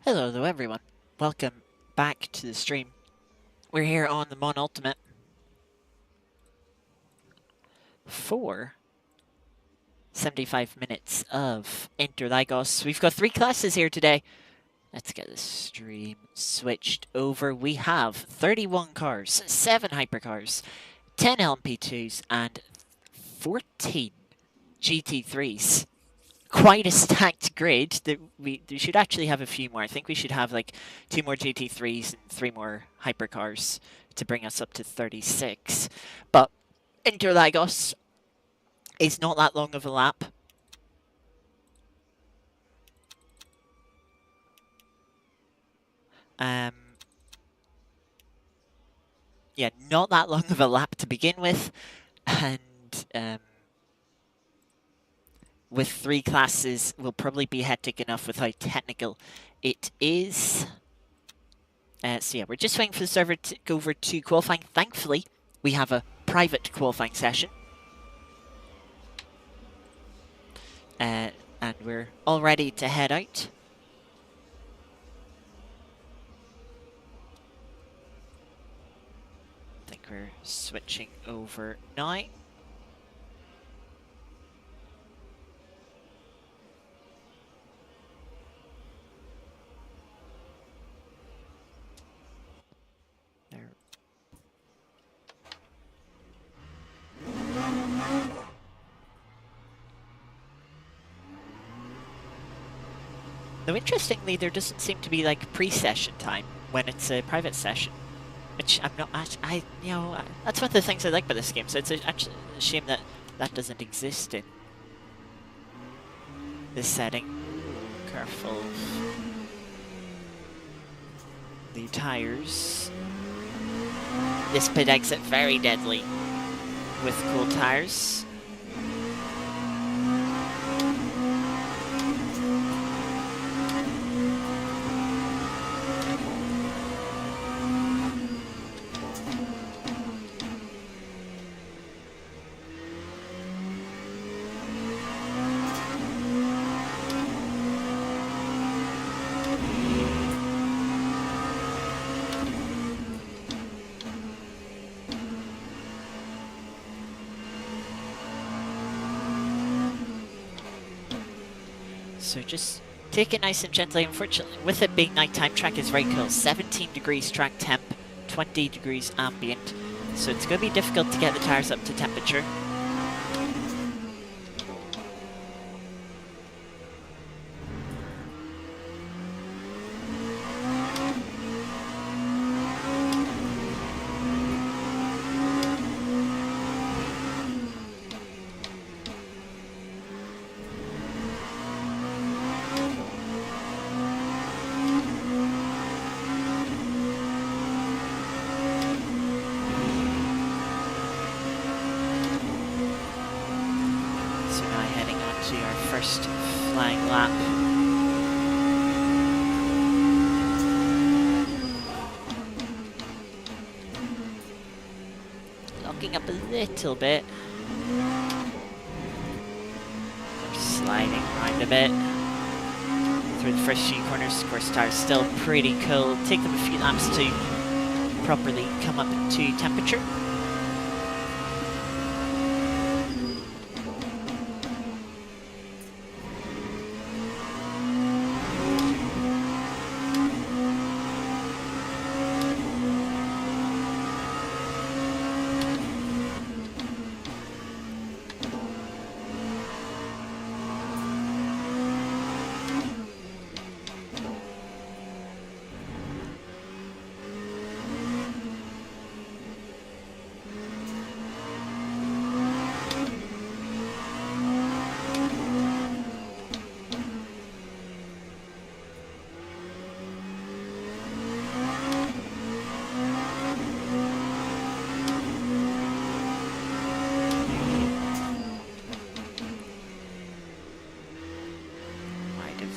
Hello everyone, welcome back to the stream. We're here on the Mon Ultimate for 75 minutes of Interlagos. We've got 3 classes here today. Let's get the stream switched over. We have 31 cars, 7 hypercars, 10 LMP2s and 14 GT3s. Quite a stacked grid. We should actually have a few more. I think we should have like 2 more GT3s and 3 more hypercars to bring us up to 36. But Interlagos is not that long of a lap. Yeah, not that long of a lap to begin with, and with 3 classes, will probably be hectic enough with how technical it is. So yeah, we're just waiting for the server to go over to qualifying. Thankfully, we have a private qualifying session. And we're all ready to head out. I think we're switching over now. Though interestingly, there doesn't seem to be like pre-session time when it's a private session, which I'm not. You know, that's one of the things I like about this game. So it's actually a shame that that doesn't exist in this setting. Careful. The tires. This pit exit very deadly with cool tires. So just take it nice and gently. Unfortunately, with it being nighttime, track is very cool. 17 degrees track temp, 20 degrees ambient. So it's going to be difficult to get the tires up to temperature. First flying lap. Locking up a little bit. Sliding around a bit. Through the first few corners, of course, tires still pretty cool. Take them a few laps to properly come up to temperature.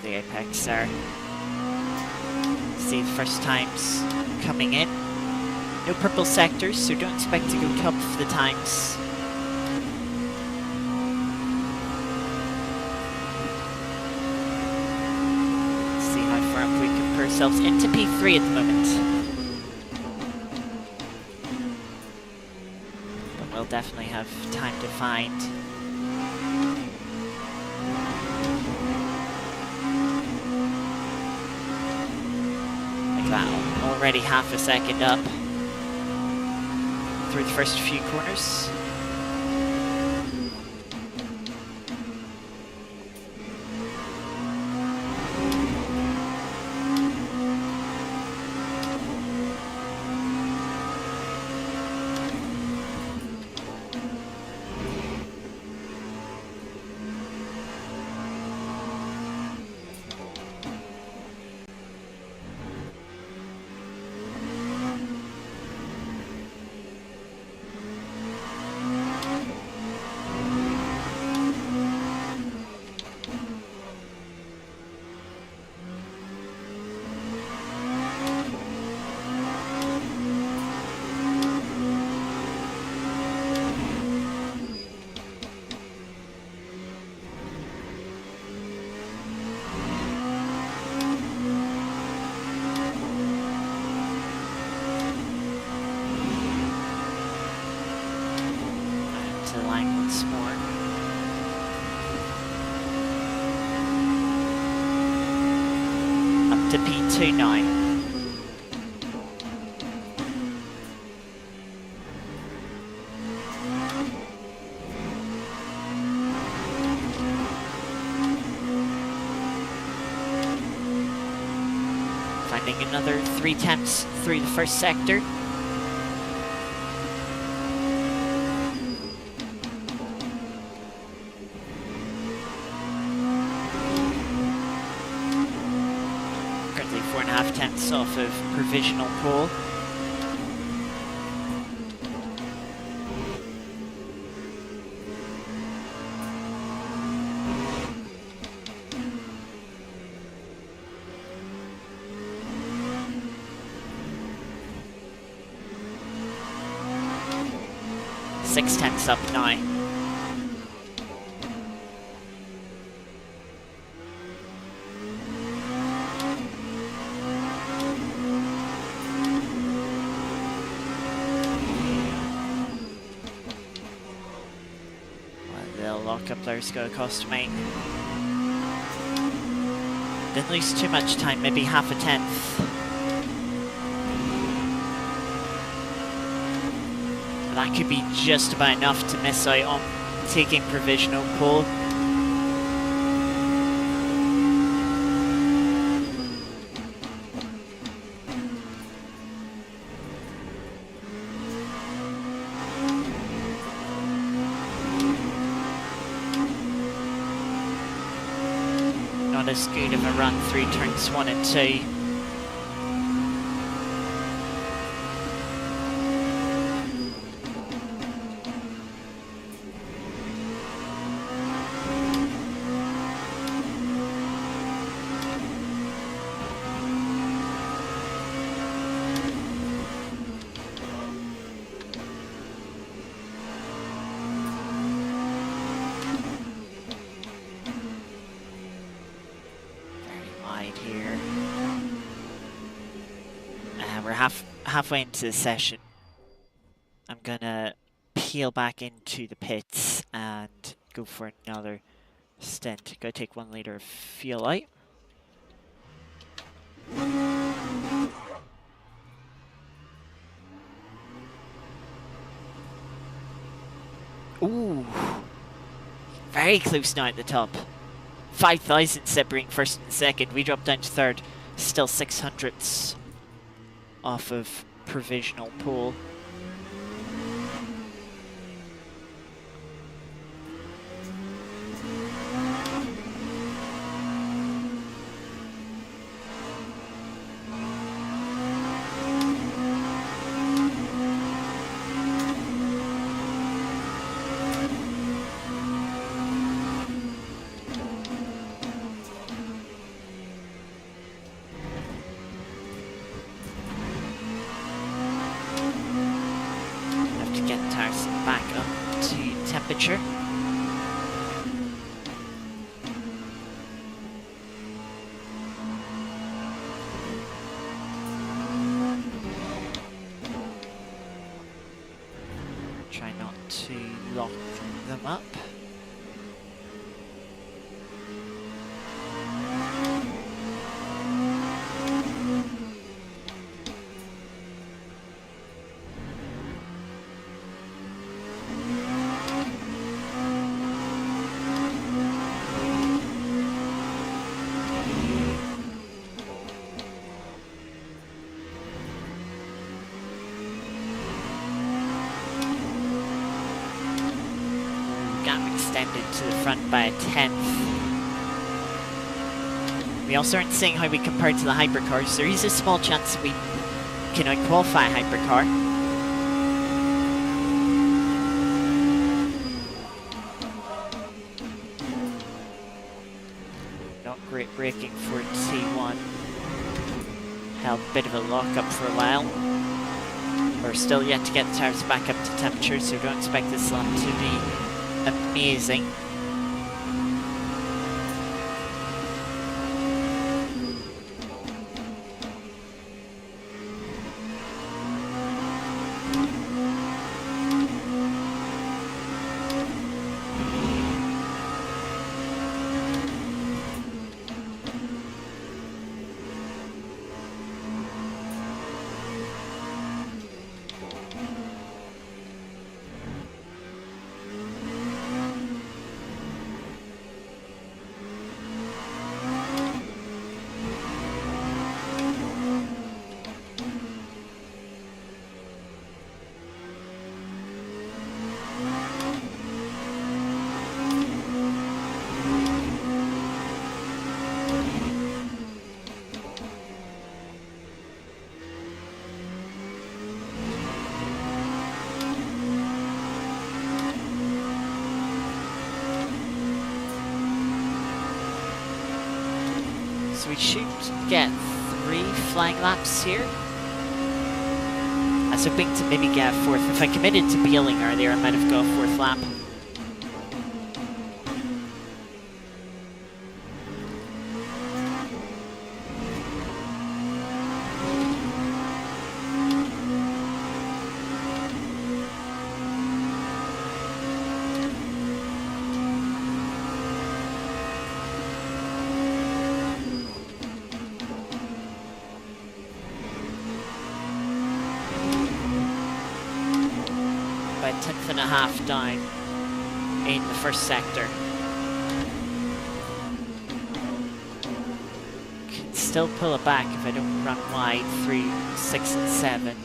The apex are see the first times coming in. No purple sectors, so don't expect to go top of the times. Let's see how far up we can put ourselves into P3 at the moment. But we'll definitely have time to find already half a second up through the first few corners. To the line once more. Up to P2 now. Finding another 3 tenths through the first sector. Currently 4.5 tenths off of provisional pole. Six tenths up now. Well, they'll lock up their go across me. Didn't lose too much time, maybe half a tenth. That could be just about enough to miss out on taking provisional pole. Not as good of a run through turns 1 and 2. we're halfway into the session. I'm gonna peel back into the pits and go for another stint. Go take 1 liter of fuel out. Ooh, very close now at the top. 5,000 separating first and second. We dropped down to third. Still 600ths off of provisional pole. Back up to temperature. Try not to lock them up. Extended to the front by a 10th. We also aren't seeing how we compare to the hypercars. There is a small chance we can out-qualify a hypercar. Not great braking for T1. Held a bit of a lock-up for a while. We're still yet to get the tires back up to temperature, so don't expect this lap to be amazing. So we should get 3 flying laps here. I was hoping to maybe get a 4th. If I committed to peeling earlier, I might have got a 4th lap. By a 10th and a half down in the first sector. Can still pull it back if I don't run wide through 6 and 7.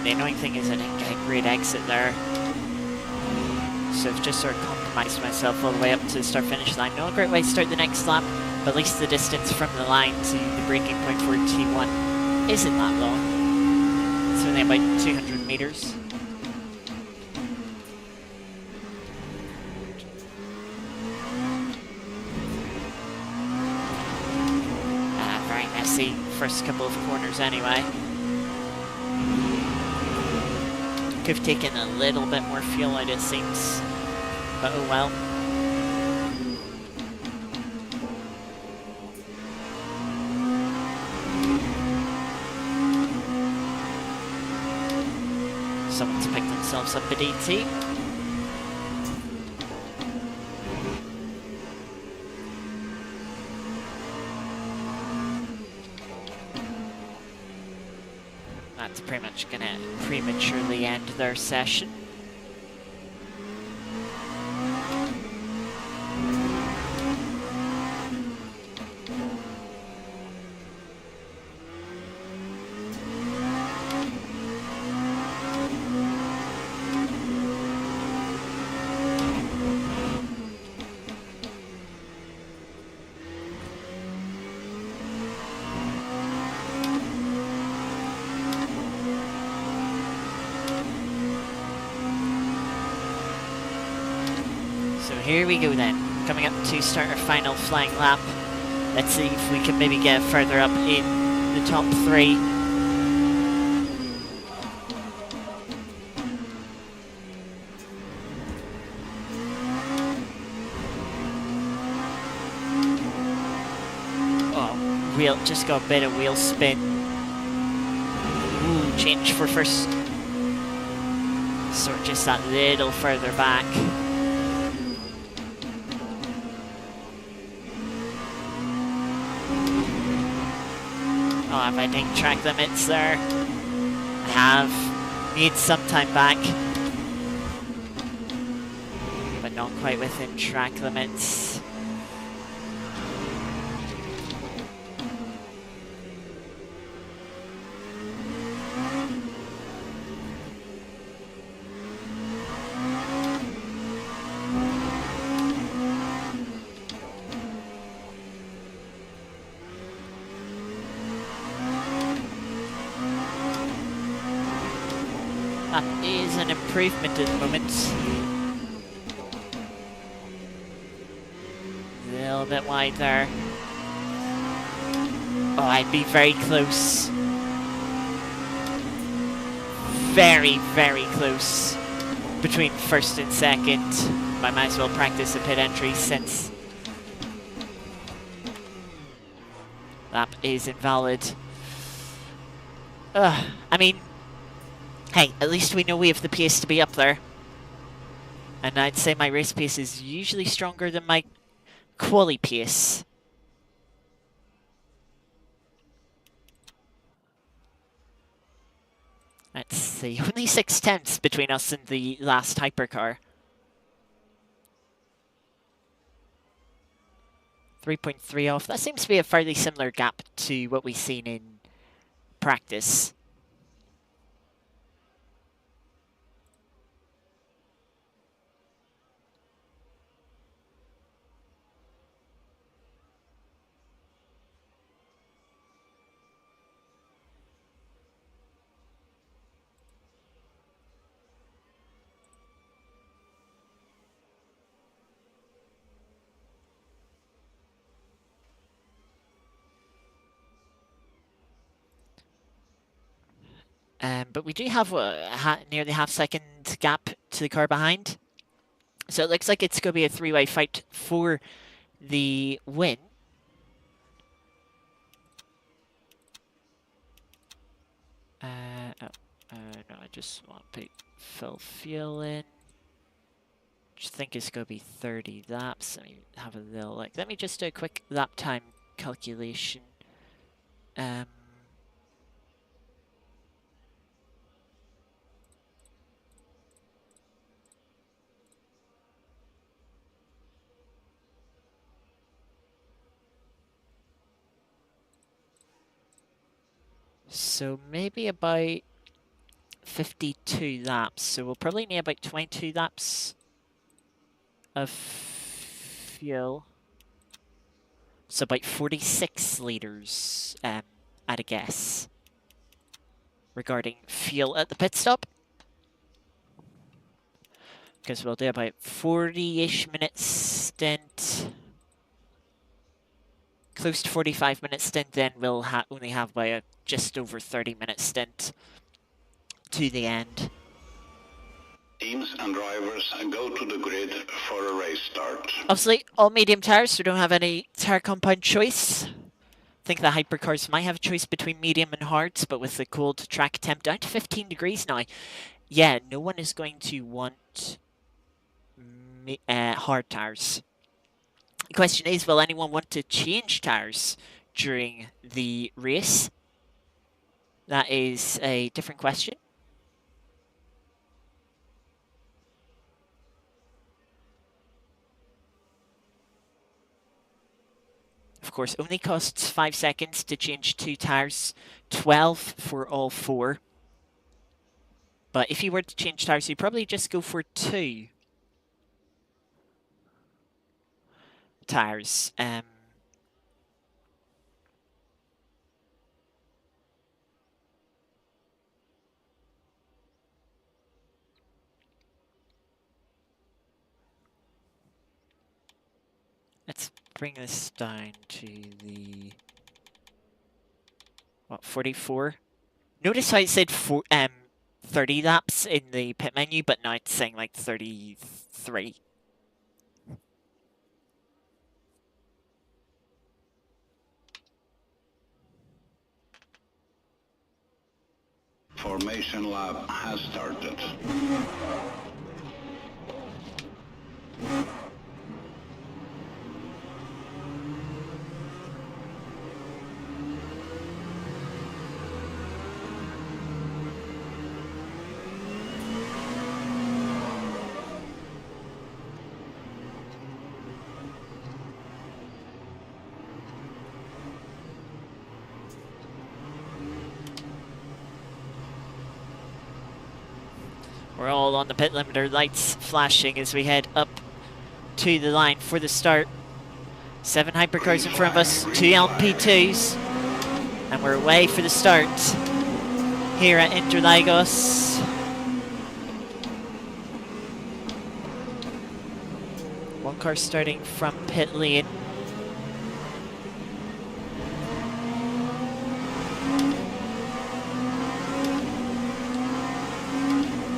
The annoying thing is I didn't get a great exit there. So I've just sort of compromised myself all the way up to the start-finish line. Not a great way to start the next lap. But at least the distance from the line to the braking point for T1 isn't that long. It's only about 200 meters. Very messy first couple of corners anyway. Could have taken a little bit more fuel out, it seems. But oh well. Someone's picked themselves up a DT. That's pretty much gonna prematurely end their session. Here we go then, coming up to start our final flying lap. Let's see if we can maybe get further up in the top 3. Oh, wheel, just got a bit of wheel spin. Ooh, change for first. So just that little further back. Oh, if I didn't track limits there, I have. Need some time back. But not quite within track limits. That is an improvement at the moment. A little bit wide there. Oh, I'd be very close. Very, very close between first and second. I might as well practice a pit entry since that is invalid. I mean, hey, at least we know we have the pace to be up there. And I'd say my race pace is usually stronger than my quali pace. Let's see, only 6/10 between us and the last hypercar. 3.3 off. That seems to be a fairly similar gap to what we've seen in practice. But we do have a nearly half-second gap to the car behind. So it looks like it's going to be a three-way fight for the win. No, I just want to put full fuel in. Just think it's going to be 30 laps. Let me have a little look. Let me just do a quick lap time calculation. So maybe about 52 laps. So we'll probably need about 22 laps of fuel. So about 46 litres at a guess regarding fuel at the pit stop. Because we'll do about 40-ish minutes stint. Close to 45 minute stint, then we'll only have about a just over 30-minute stint to the end. Teams and drivers go to the grid for a race start. Obviously, all medium tires, so we don't have any tire compound choice. I think the Hypercars might have a choice between medium and hards, but with the cold track temp down to 15 degrees now, yeah, no one is going to want hard tires. The question is, will anyone want to change tires during the race? That is a different question. Of course, only costs 5 seconds to change 2 tires, 12 for all 4. But if you were to change tires, you'd probably just go for 2 tires. Let's bring this down to the, 44? Notice how it said 30 laps in the pit menu, but now it's saying like 33. Formation lap has started. We're all on the pit limiter, lights flashing as we head up to the line for the start. 7 Hypercars in front of us, 2 LP2s, and we're away for the start here at Interlagos. One car starting from pit lane.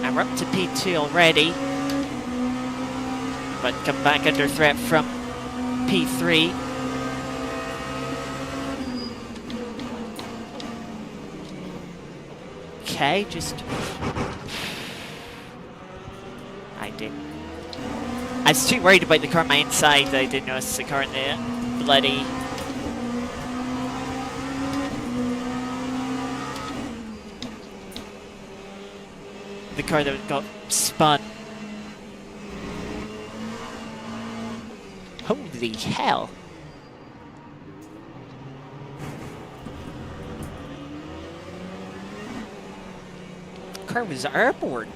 And we're up to P2 already, but come back under threat from P3. Okay, I was too worried about the car on my inside that I didn't notice the car in the bloody... the car that got spun. Holy hell. The car was airborne.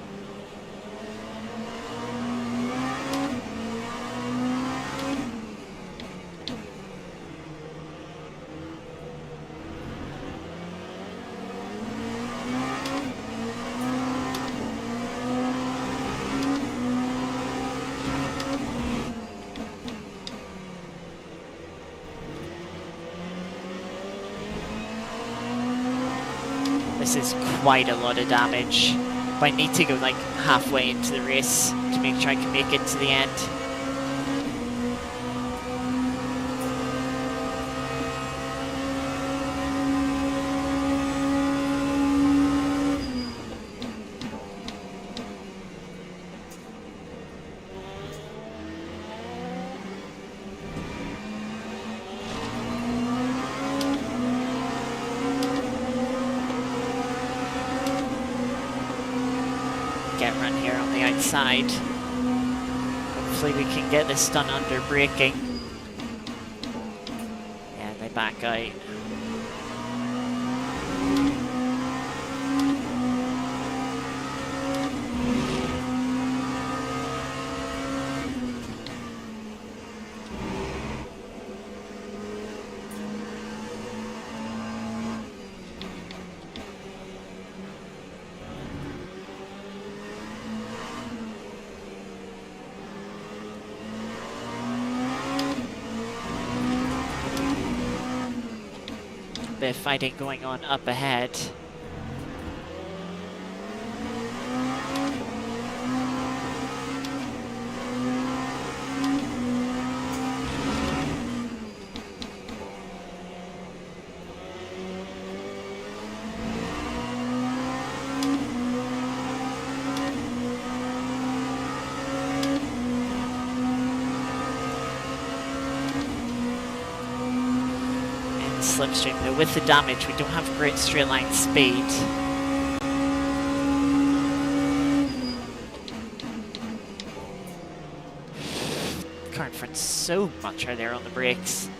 This is quite a lot of damage. But I need to go like halfway into the race to make sure I can make it to the end. Run here on the outside. Hopefully we can get this done under braking. Yeah, they back out. bit of fighting going on up ahead. Slipstream though, with the damage, we don't have great straight line speed. Car in front so much harder on the brakes.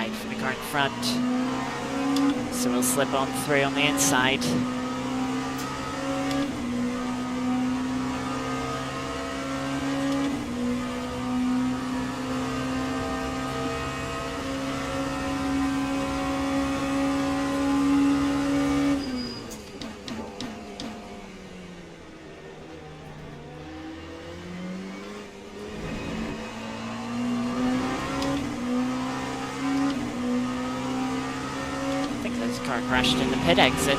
For the car in front, so we'll slip on through on the inside. Car crashed in the pit exit.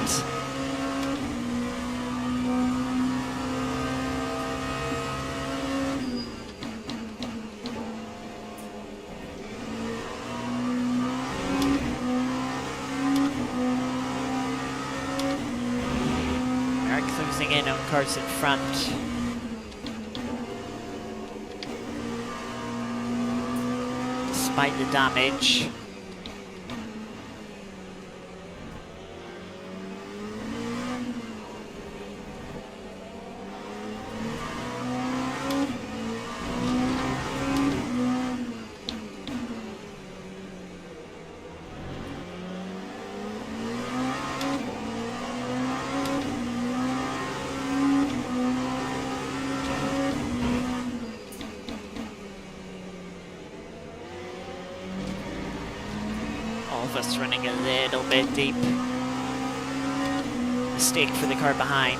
Eric closing in on cars in front. Despite the damage. Us running a little bit deep. Mistake for the car behind.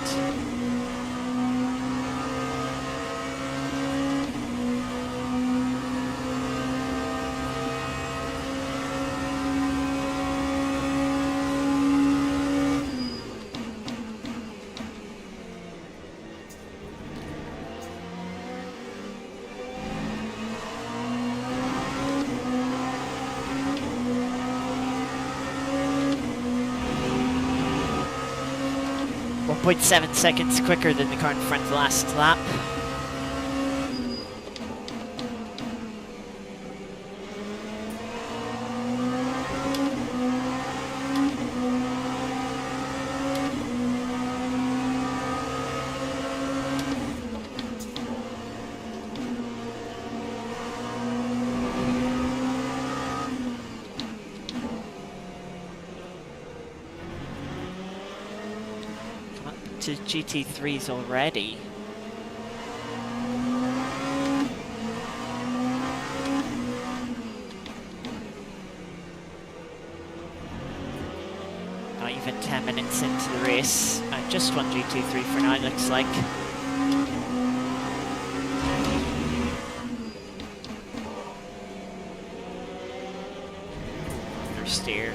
.7 seconds quicker than the car in front last lap. To GT3s already. Not even 10 minutes into the race. Just one GT3 for now, it looks like. Understeer.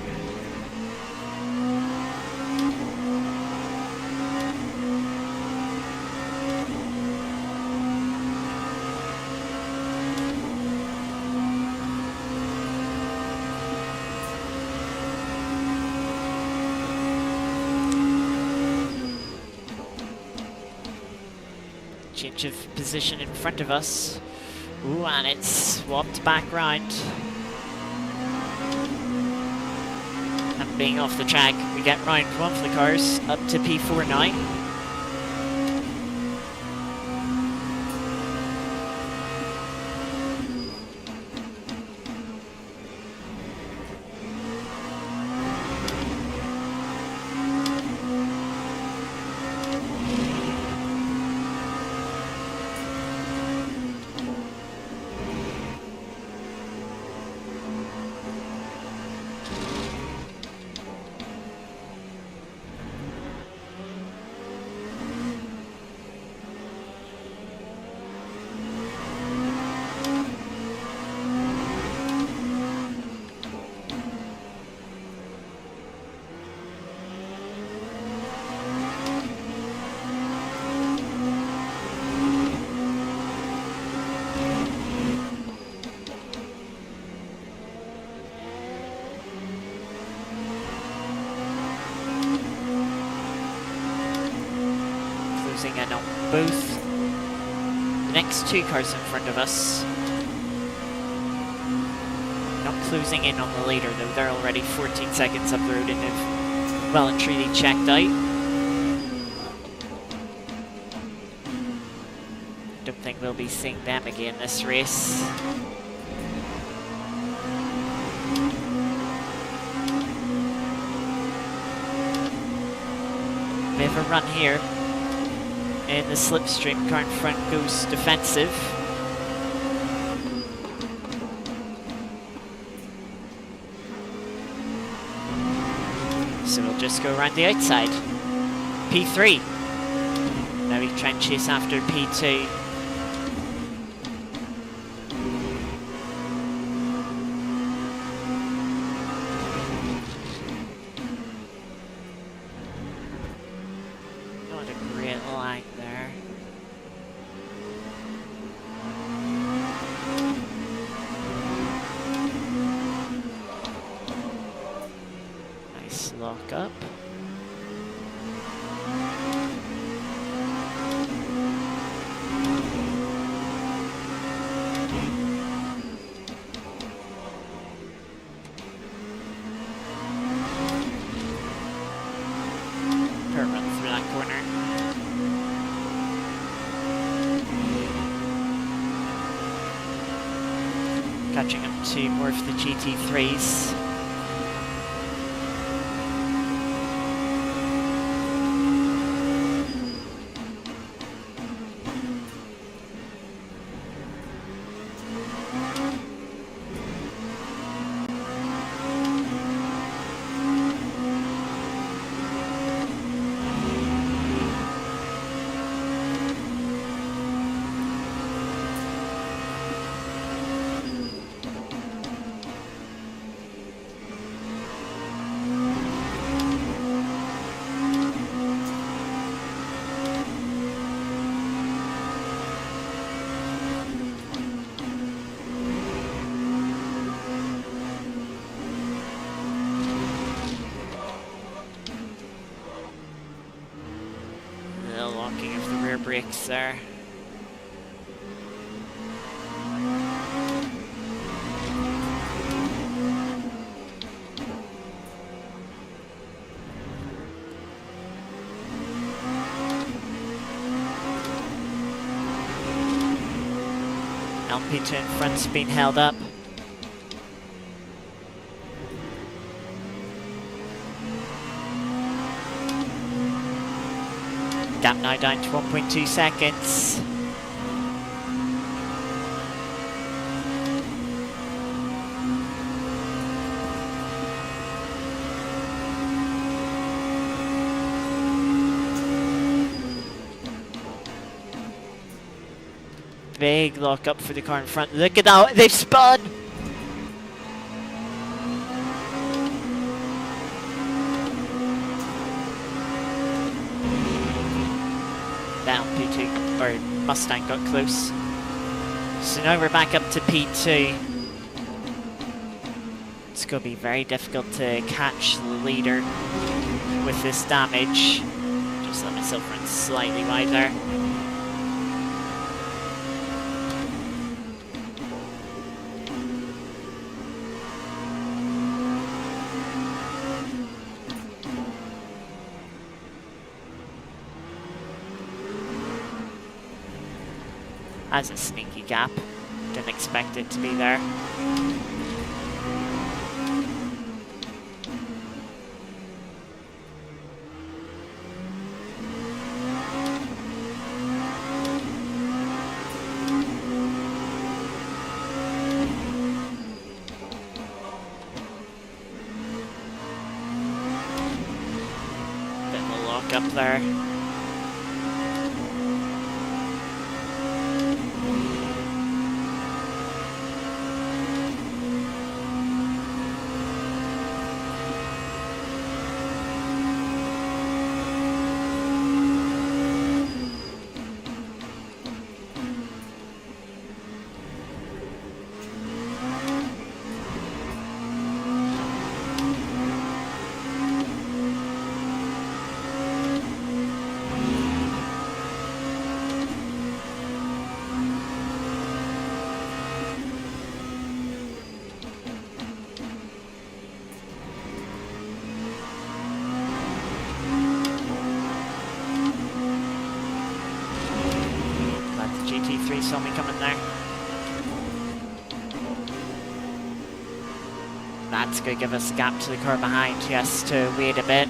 Change of position in front of us. Ooh, and it's swapped back round. And being off the track, we get round one for the cars, up to P4 now. Closing in on both the next two cars in front of us. Not closing in on the leader though, they're already 14 seconds up the road and have well and truly checked out. Don't think we'll be seeing them again this race. Bit of a run here. In the slipstream, car in front goes defensive. So we'll just go around the outside. P3. Now we try and chase after P2. Not a great line there. Nice lock up. Run through that corner. Catching up to more of the GT3s. The locking of the rear brakes there. LP2 in front's been held up. Gap now down to 1.2 seconds. Big lock up for the car in front. Look at that, they've spun! Down P2, or Mustang got close. So now we're back up to P2. It's going to be very difficult to catch the leader with this damage. Just let myself run slightly wide there. Has a sneaky gap. Didn't expect it to be there. Bit of a lock up there. GT3 saw me coming there. That's going to give us a gap to the car behind. He has to wait a bit.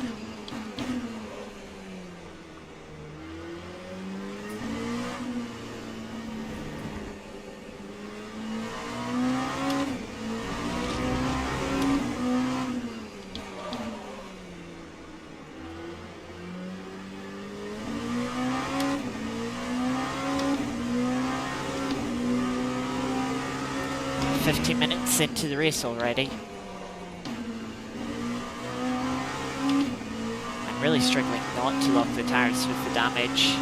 Minutes into the race already. I'm really struggling not to lock the tires with the damage.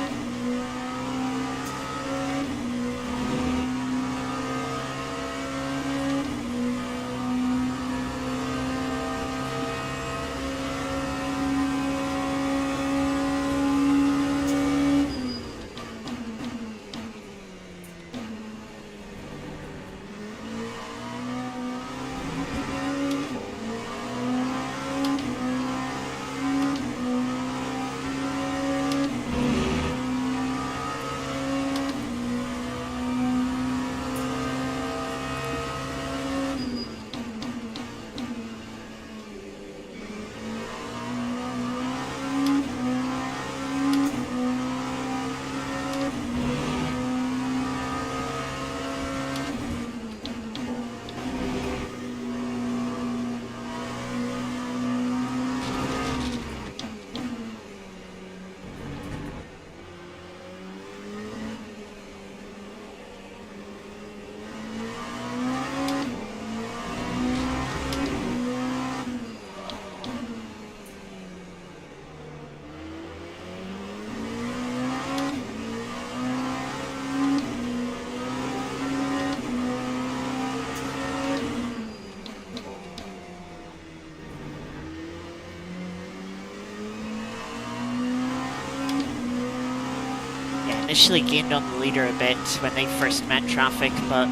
Initially gained on the leader a bit when they first met traffic, but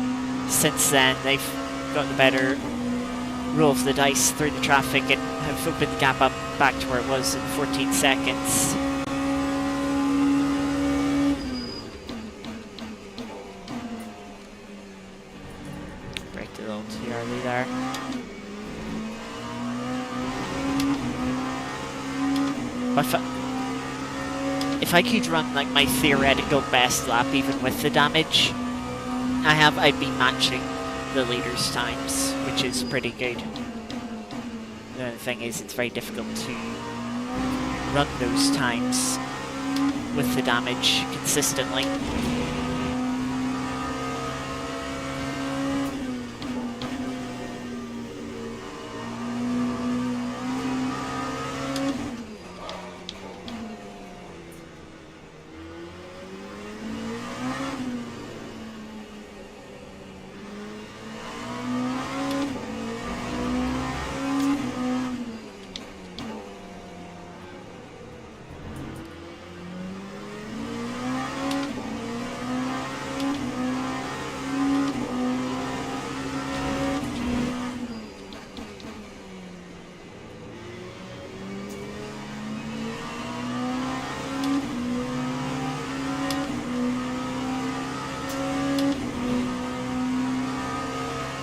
since then they've got the better roll of the dice through the traffic and have opened the gap up back to where it was in 14 seconds. Braked a little too early there. But if I could run like my theoretical best lap even with the damage I have, I'd be matching the leader's times, which is pretty good. The thing is, it's very difficult to run those times with the damage consistently.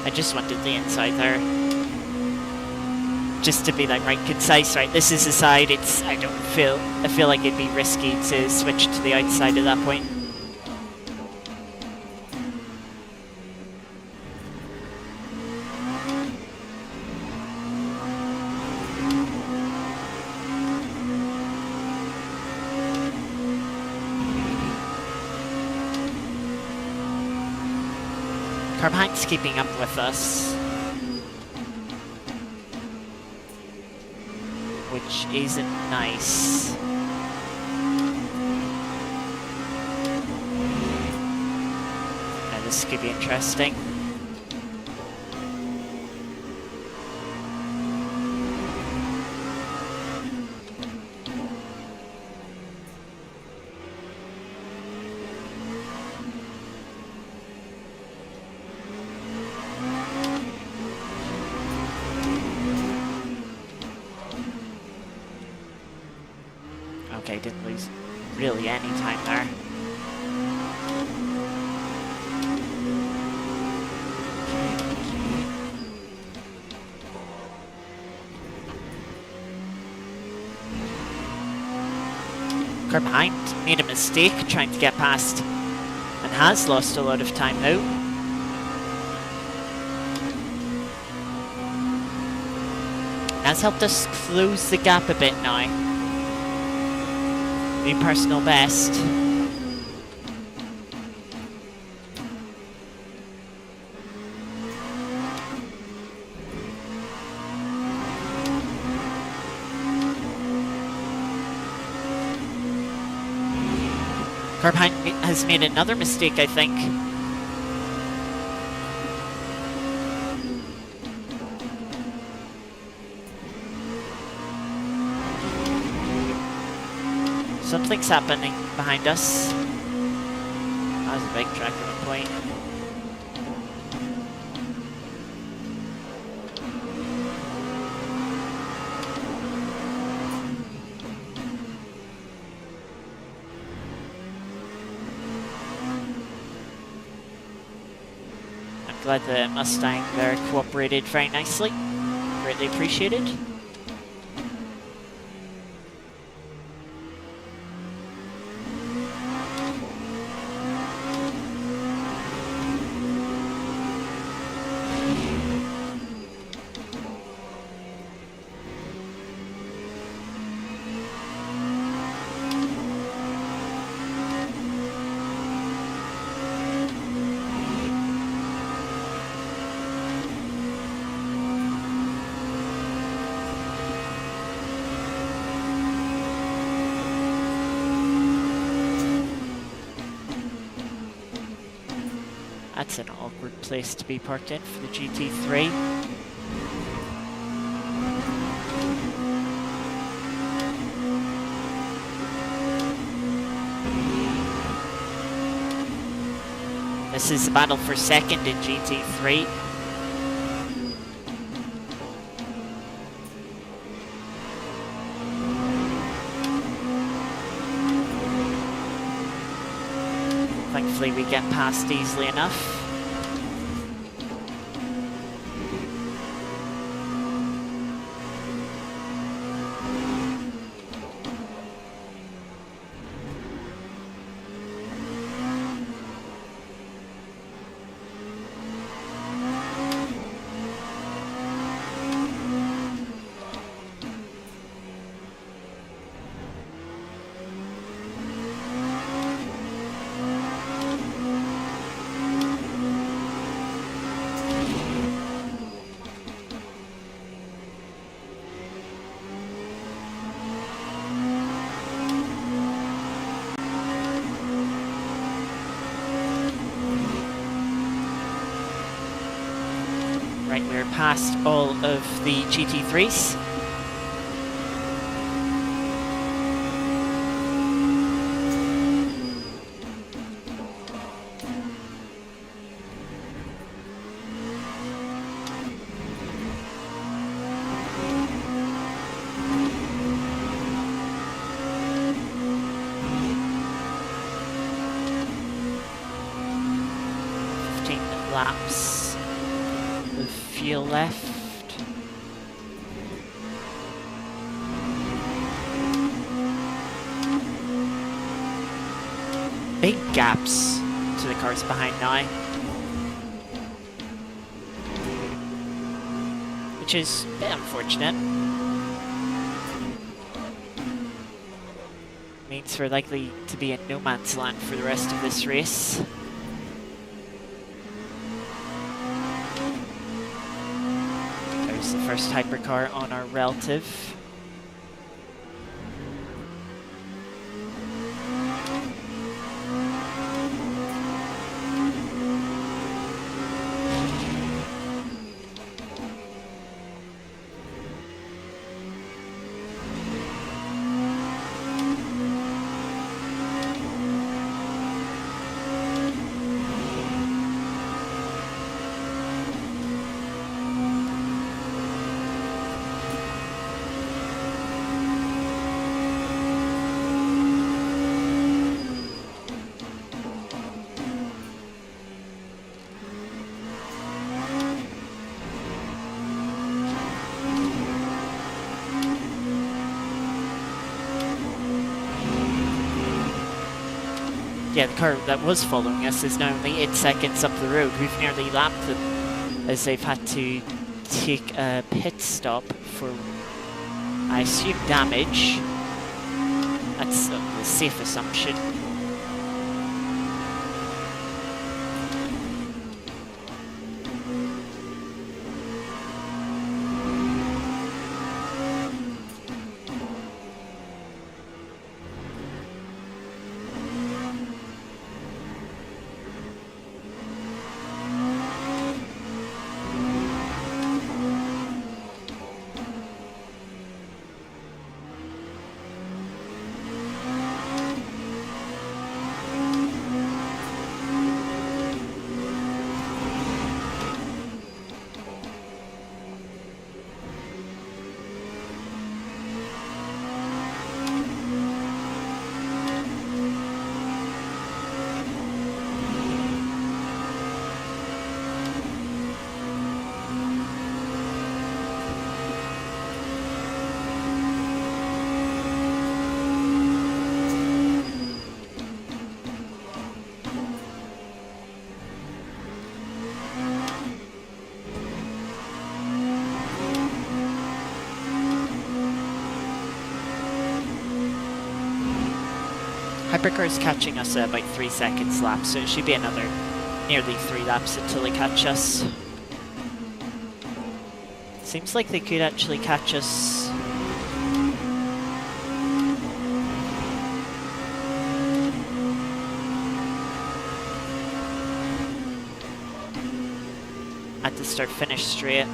I just wanted the inside there. Just to be like, right, concise, right, this is the side, I feel like it'd be risky to switch to the outside at that point. Car behind's keeping up with us, which isn't nice. Now this could be interesting. Okay, didn't lose really any time there. Car behind made a mistake trying to get past and has lost a lot of time now. Has helped us close the gap a bit now. New personal best. Car behind has made another mistake, I think. Something's happening behind us. That was a big track at a point. I'm glad the Mustang there cooperated very nicely. Greatly appreciated. That's an awkward place to be parked in for the GT3. This is the battle for second in GT3. Thankfully we get past easily enough. Right, we're past all of the GT3s. Laps. of fuel left. Big gaps to the cars behind now, which is a bit unfortunate. Means we're likely to be in no man's land for the rest of this race. There's the first hypercar on our relative. Yeah, the car that was following us is now only 8 seconds up the road. We've nearly lapped them as they've had to take a pit stop for, I assume, damage. That's a safe assumption. Hypercar's catching us at about 3 seconds lap, so it should be another nearly 3 laps until they catch us. Seems like they could actually catch us. At the start-finish straight.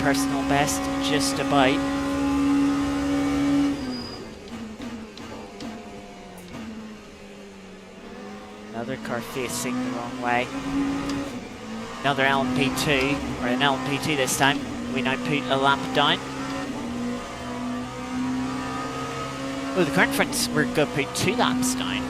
Personal best, just about. Another car facing the wrong way. Another LMP2, or an LMP2 this time. We now put a lap down. Oh, the current fronts, we're going to put 2 laps down.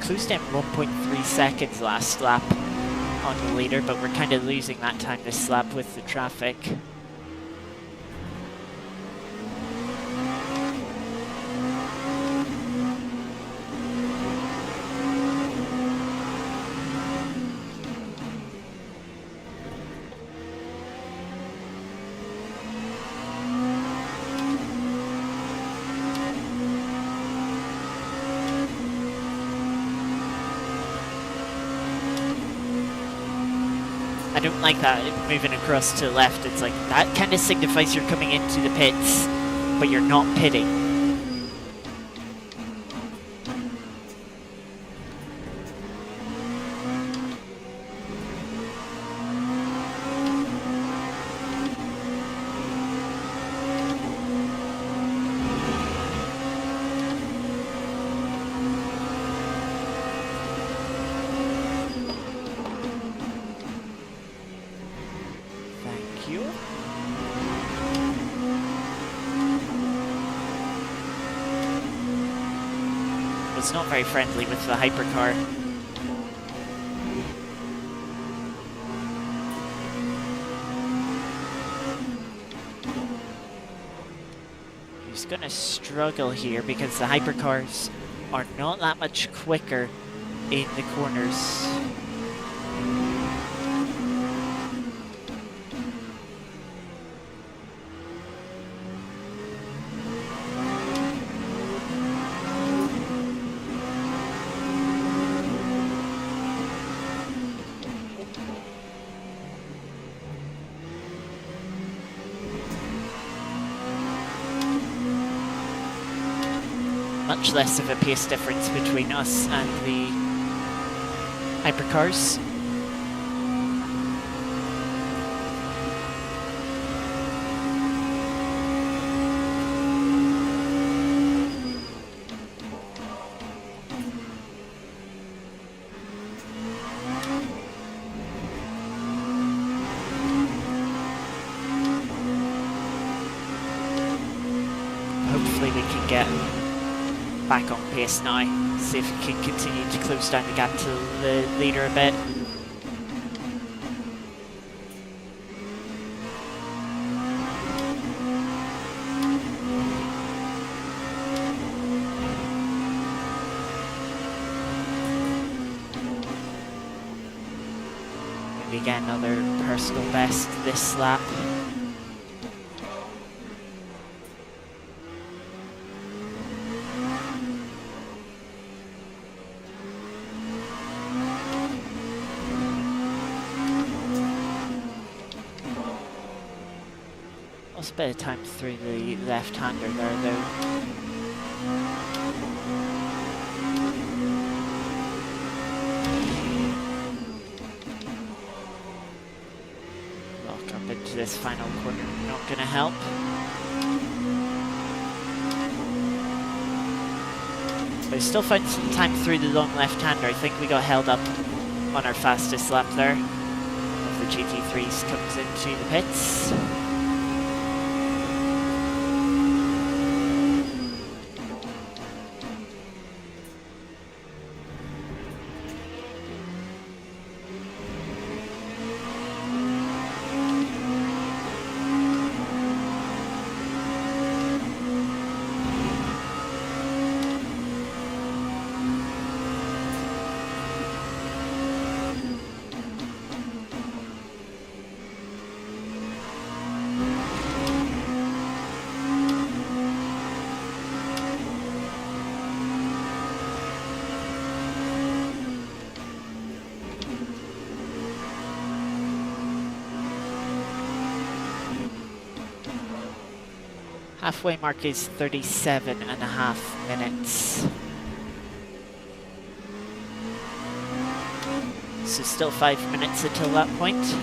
cruised in 1.3 seconds last lap on the leader, but we're kind of losing that time this lap with the traffic. I don't like that moving across to the left. It's like, that kind of signifies you're coming into the pits, but you're not pitting. It's not very friendly with the hypercar. He's gonna struggle here because the hypercars are not that much quicker in the corners. Much less of a pace difference between us and the hypercars. Hopefully we can get back on pace now, see if we can continue to close down the gap to the leader a bit. Maybe get another personal best this lap. Lost a bit of time through the left-hander there, though. Lock up into this final corner, not going to help. But we still found some time through the long left-hander. I think we got held up on our fastest lap there. As the GT3s comes into the pits. Halfway mark is 37.5 minutes. So still 5 minutes until that point.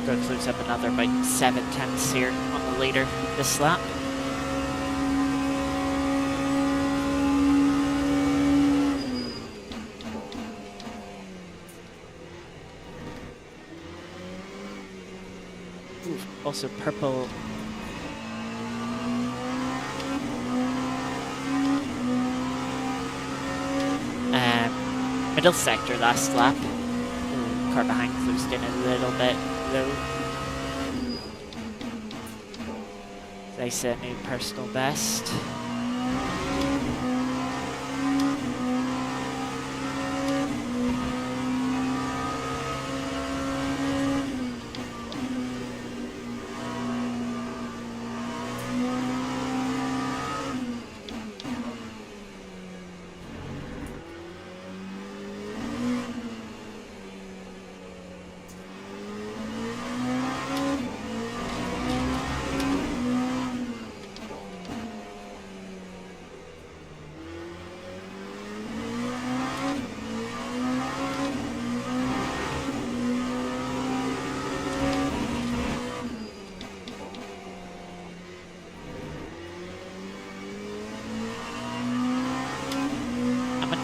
Gonna close up another about 7/10 here on the leader this lap. Ooh, also purple. Middle sector last lap. Ooh, car behind closed in a little bit low. They set a new personal best.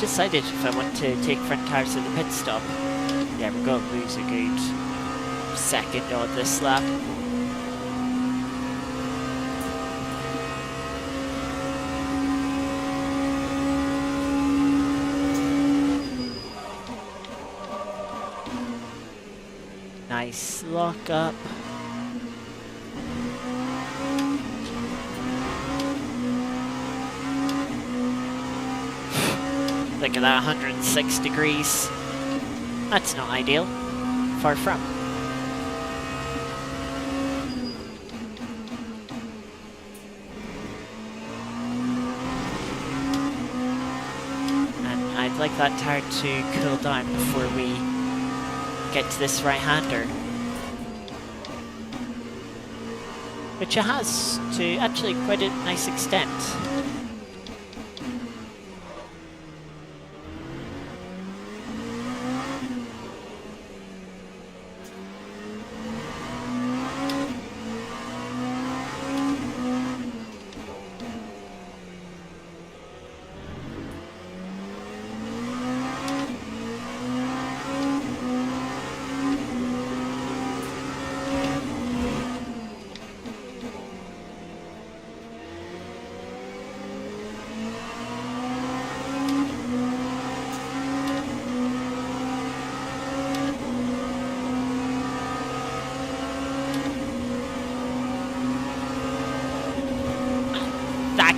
Decided if I want to take front tires to the pit stop. Yeah, we're going to lose a good second on this lap. Nice lock up. Look at that, 106 degrees. That's not ideal. Far from. And I'd like that tire to cool down before we get to this right-hander. Which it has to actually quite a nice extent.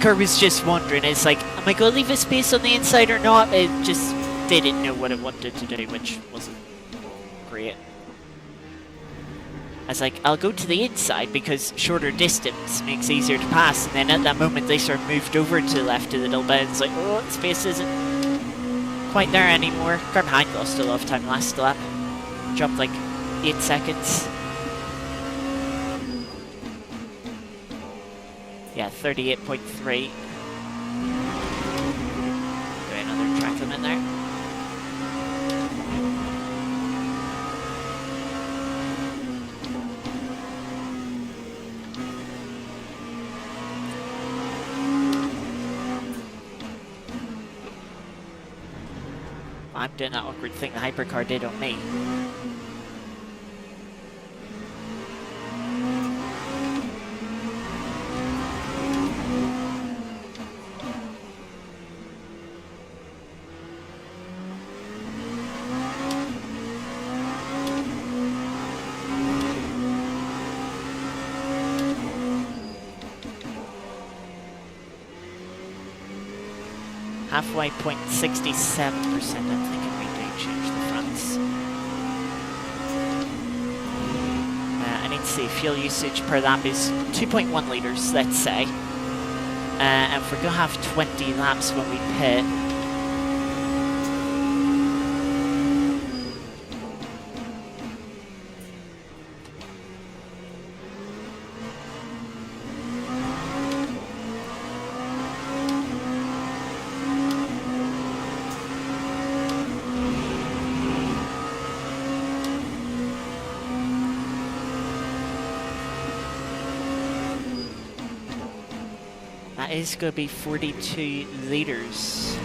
I was just wondering, it's like, am I going to leave a space on the inside or not? It just didn't know what it wanted to do, which wasn't great. I was like, I'll go to the inside because shorter distance makes it easier to pass, and then at that moment they sort of moved over to the left a little bit, and it's like, oh, the space isn't quite there anymore. Car behind lost a lot of time last lap. Dropped like 8 seconds. Yeah, 38.3. Do another track limit there. I'm doing that awkward thing the Hypercar did on me. Halfway point 67%. I'm thinking we do change the fronts. I need to see fuel usage per lap is 2.1 litres, let's say. And if we're going to have 20 laps when we pit, That is going to be 42 liters.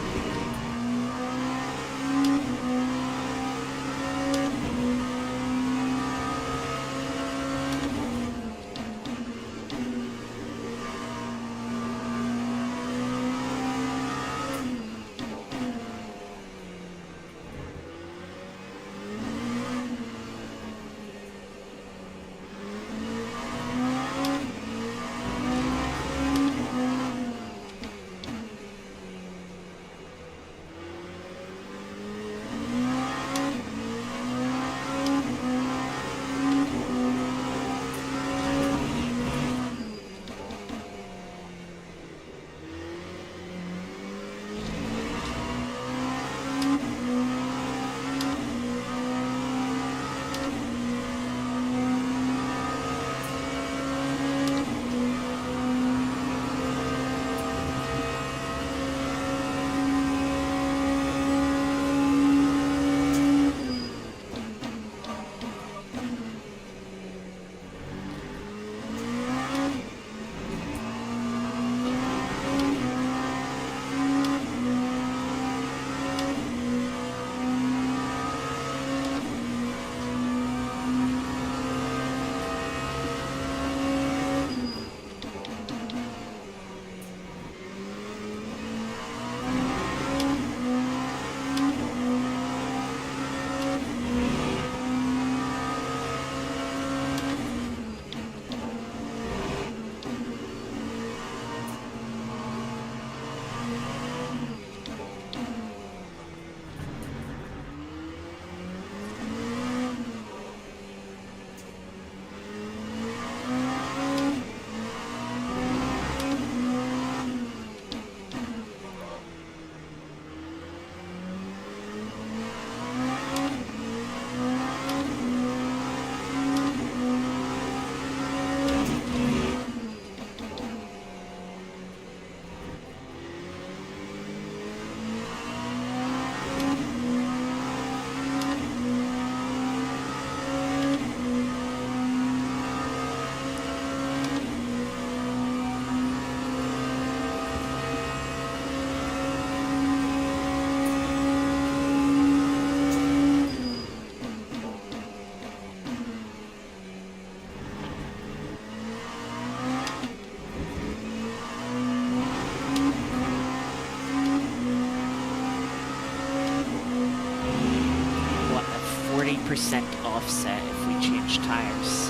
What, a 40% offset if we change tires.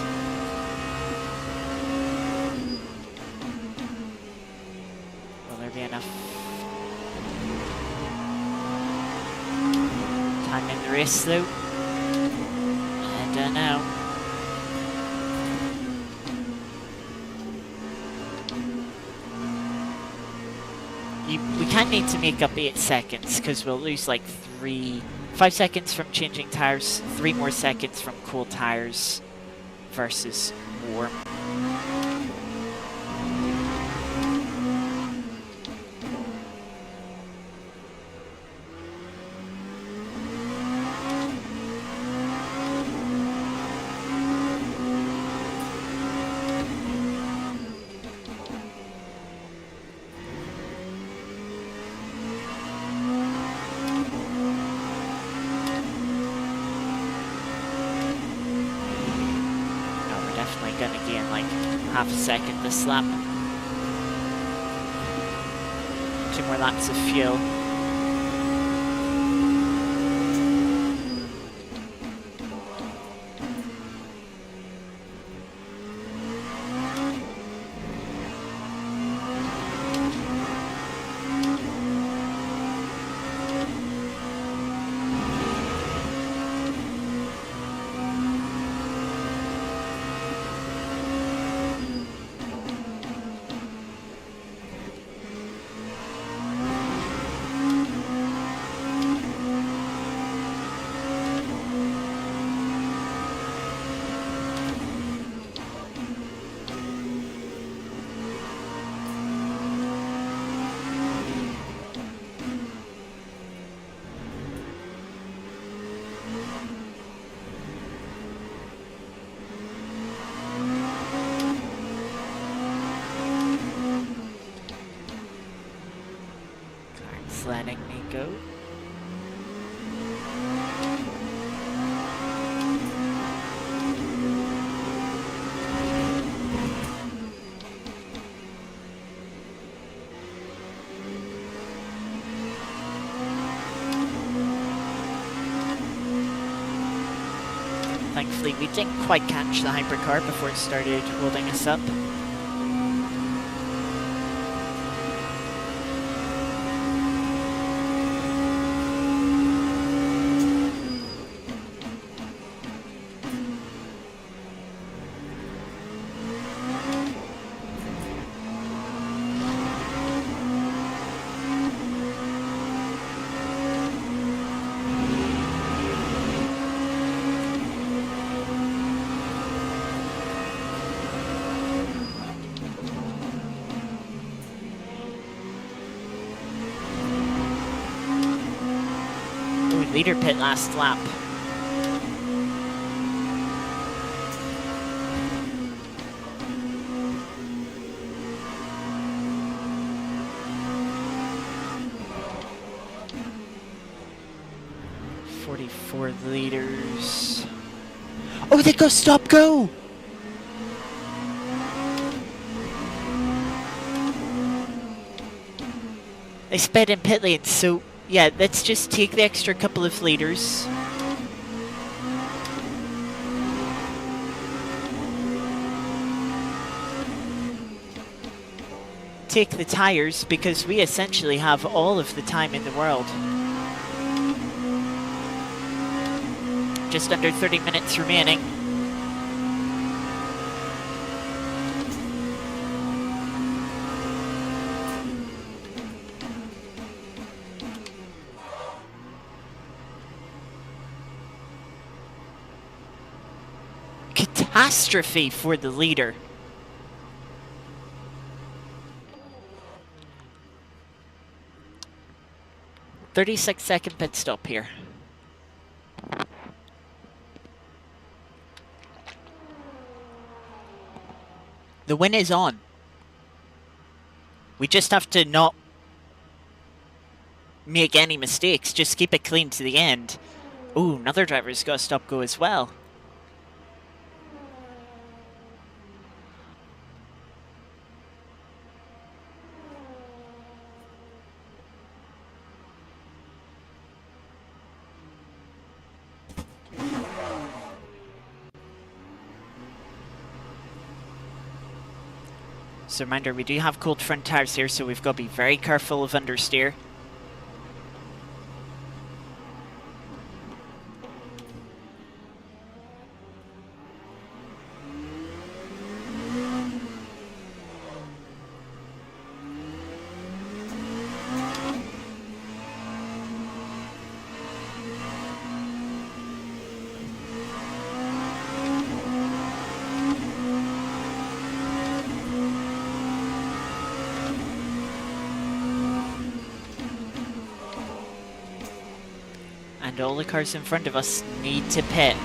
Will there be enough time in the race though? I don't know. We kind of need to make up 8 seconds because we'll lose like 5 seconds from changing tires, 3 more seconds from cool tires versus warm. Gonna gain like half a second this lap. 2 more laps of fuel. go. Thankfully, we didn't quite catch the hypercar before it started holding us up. Leader pit last lap. .44 liters. Oh, they go stop go! They sped in pit lane, so yeah, let's just take the extra couple of liters. Take the tires, because we essentially have all of the time in the world. Just under 30 minutes remaining. Catastrophe for the leader. .36-second pit stop here. The win is on. We just have to not make any mistakes. Just keep it clean to the end. Ooh, another driver's got a stop go as well. So reminder, we do have cold front tires here, so we've got to be very careful of understeer. And all the cars in front of us need to pit.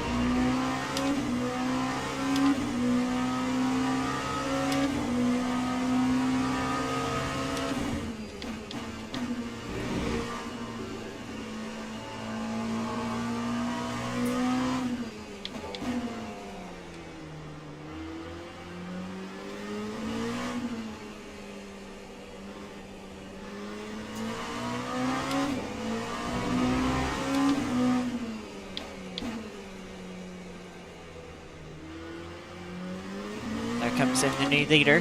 Comes in the new leader.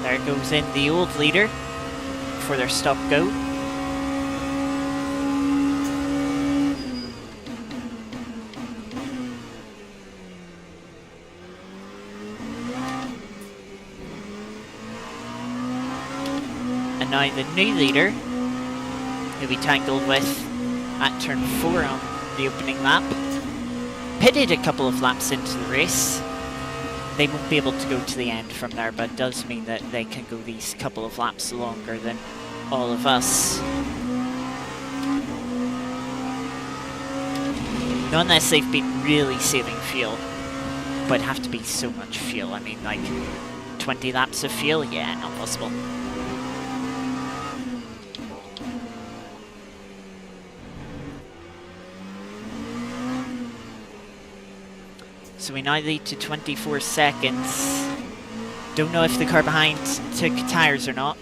There goes in the old leader for their stop go. Now the new leader, who we tangled with at turn 4 on the opening lap, pitted a couple of laps into the race. they won't be able to go to the end from there, but it does mean that they can go these couple of laps longer than all of us. Not unless they've been really saving fuel, but it'd have to be so much fuel. I mean, like 20 laps of fuel? Yeah, not possible. So we now lead to 24 seconds. Don't know if the car behind took tires or not.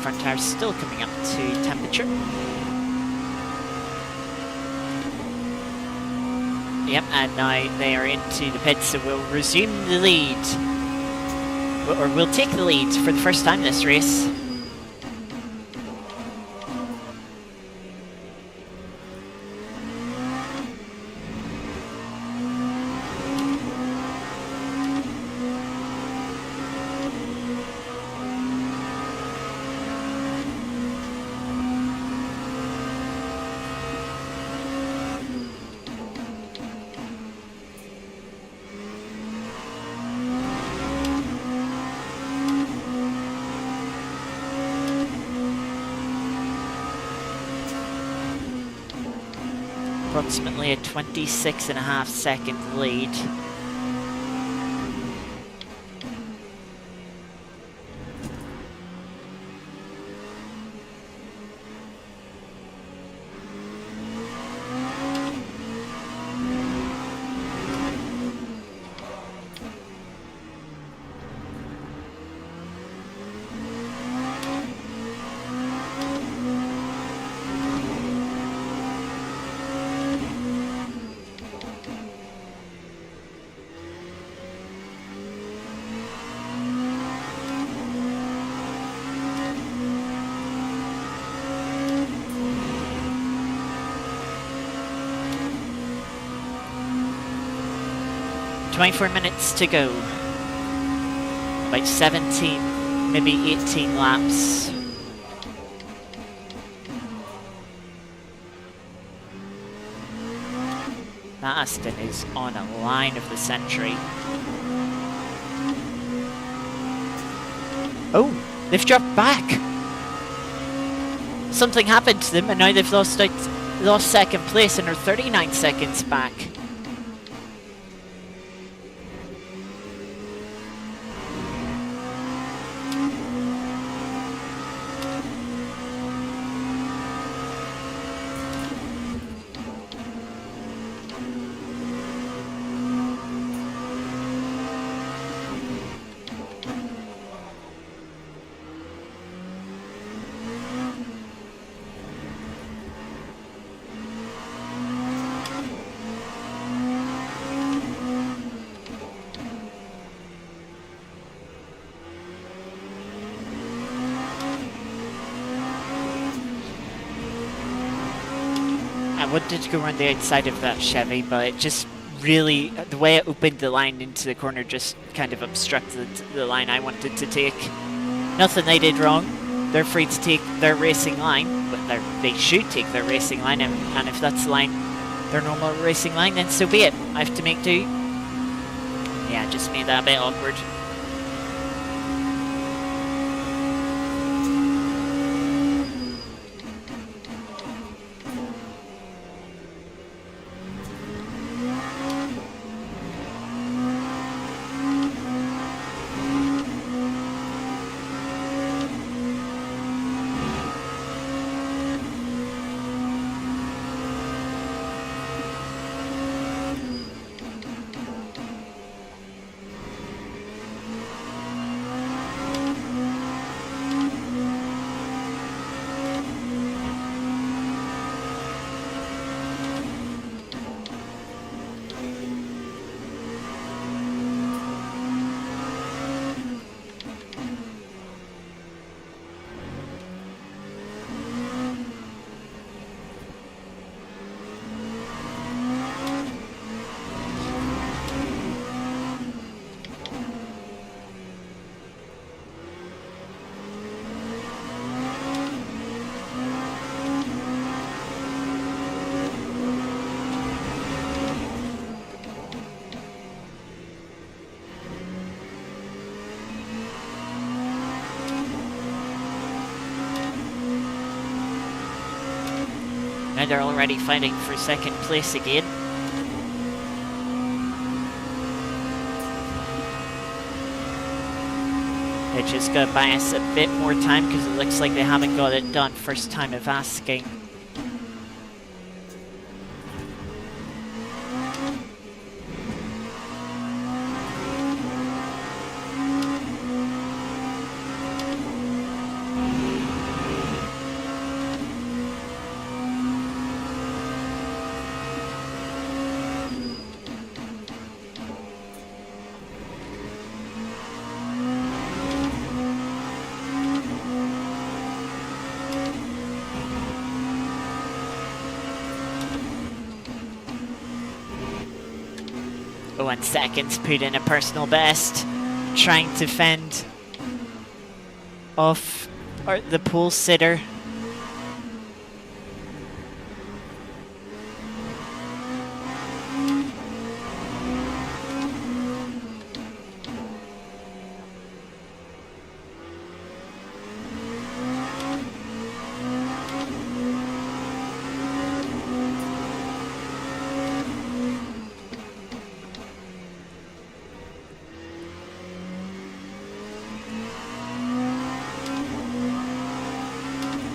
Front tire's still coming up to temperature. Yep, and now they are into the pits, so we'll resume the lead. Or we'll take the lead for the first time this race. Approximately a 26.5-second lead. .24 minutes to go. About 17, maybe 18 laps. That Aston is on a line of the century. Oh, they've dropped back. Something happened to them and now they've lost second place and are 39 seconds back. I wanted to go around the outside of that Chevy, but it just really, the way it opened the line into the corner just kind of obstructed the line I wanted to take. Nothing they did wrong. They're free to take their racing line, but they should take their racing line, and if that's the line, their normal racing line, then so be it. I have to make do. Yeah, just made that a bit awkward. Now they're already fighting for second place again. They just gotta buy us a bit more time because it looks like they haven't got it done first time of asking. Oh, 1 second, put in a personal best, trying to fend off the pole sitter.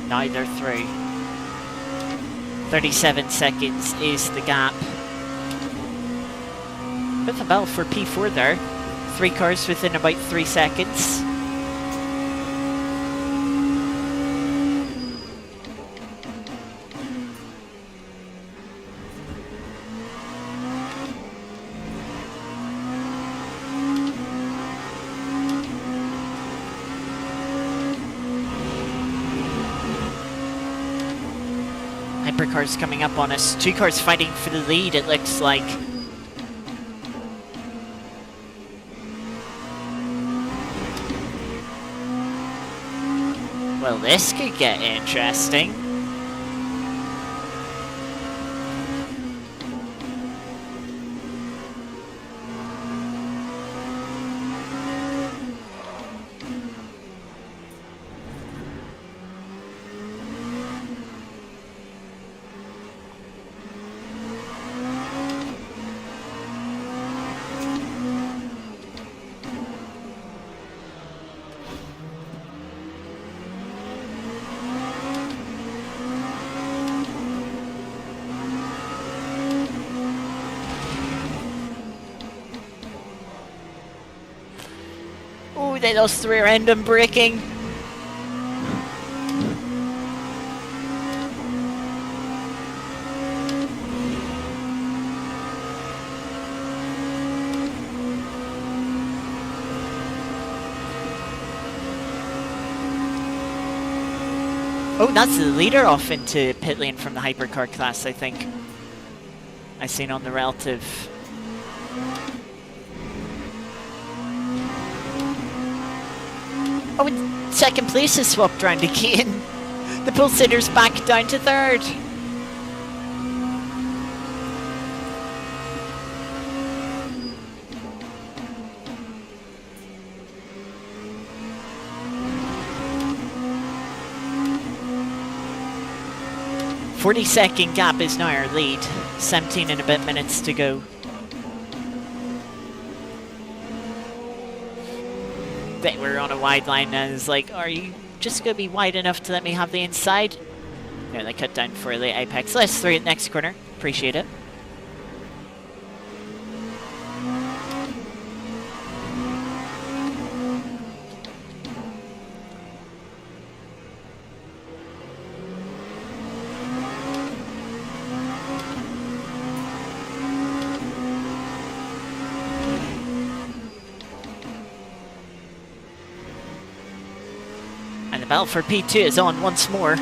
Now they're through. 37 seconds is the gap. With a battle for P4 there. 3 cars within about 3 seconds. Hypercars coming up on us. 2 cars fighting for the lead, it looks like. Well, this could get interesting. Oh, they lost the rear end and braking. Oh, that's the leader off into pit lane from the hypercar class, I think. I seen on the relative. Oh, and second place is swapped round again. The pole sitter's back down to third. .40-second gap is now our lead. 17 and a bit minutes to go. They were on a wide line and it's like, are you just going to be wide enough to let me have the inside? No, they cut down for a late apex. Let's through it next corner. Appreciate it. And the battle for P2 is on once more.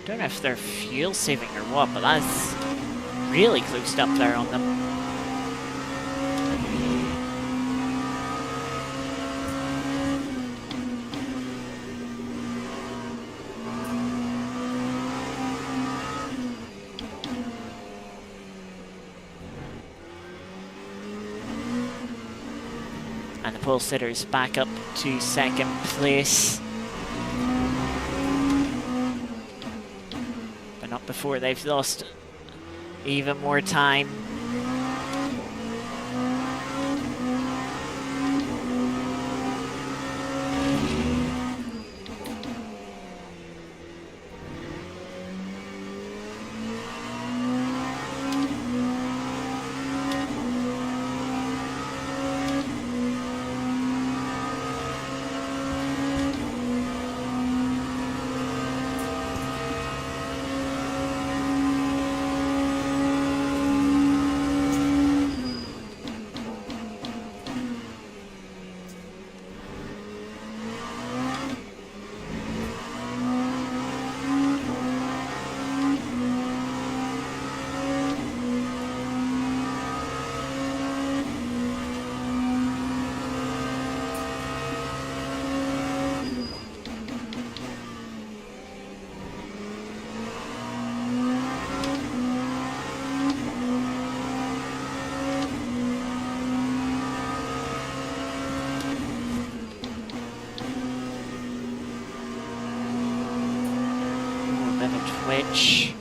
Don't know if they're fuel saving or what, but that's really closed up there on them. And the pole sitters back up to second place. But not before they've lost even more time. Twitch.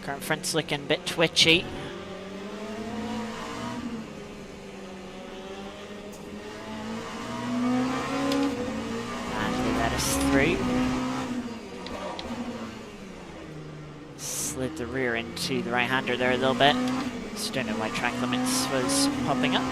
Current front's looking a bit twitchy. And they let us through. Slid the rear into the right-hander there a little bit. Just don't know why track limits was popping up.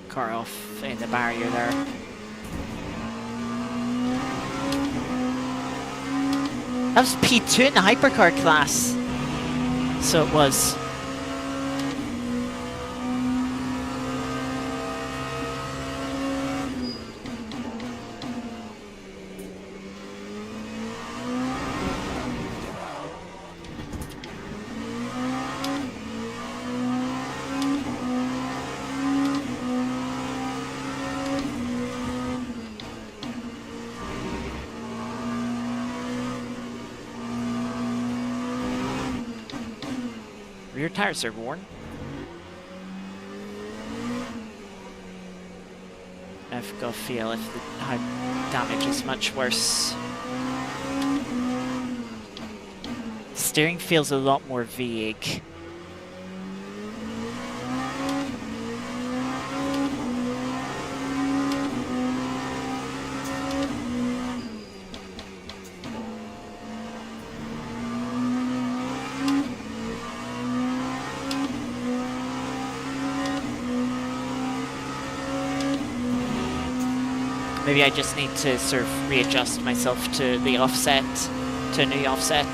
Car off in the barrier there. That was P2 in the hypercar class. So it was. Rear tires are worn. I've got a feel if the damage is much worse. Steering feels a lot more vague. Maybe I just need to sort of readjust myself to the offset, to a new offset.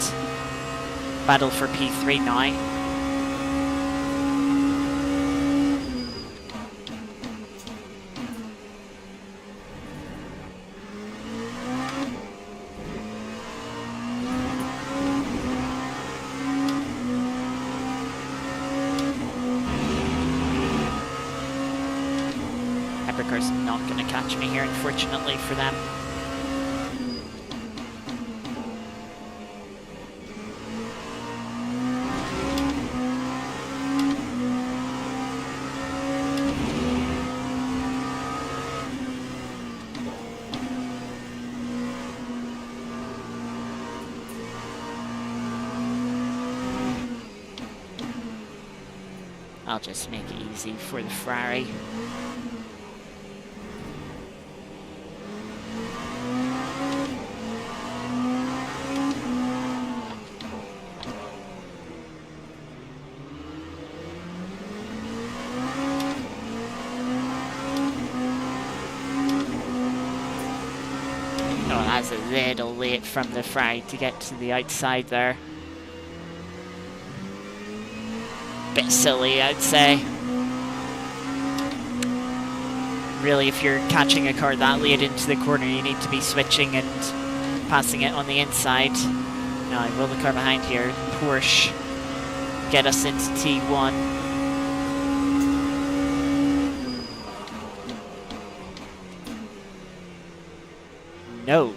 Battle for P3 now. Hypercar's not going to catch me here, unfortunately for them. I'll just make it easy for the Ferrari. was a little late from the fry to get to the outside there. Bit silly, I'd say. Really, if you're catching a car that late into the corner, you need to be switching and passing it on the inside. Now, will the car behind here, Porsche, get us into T1? No.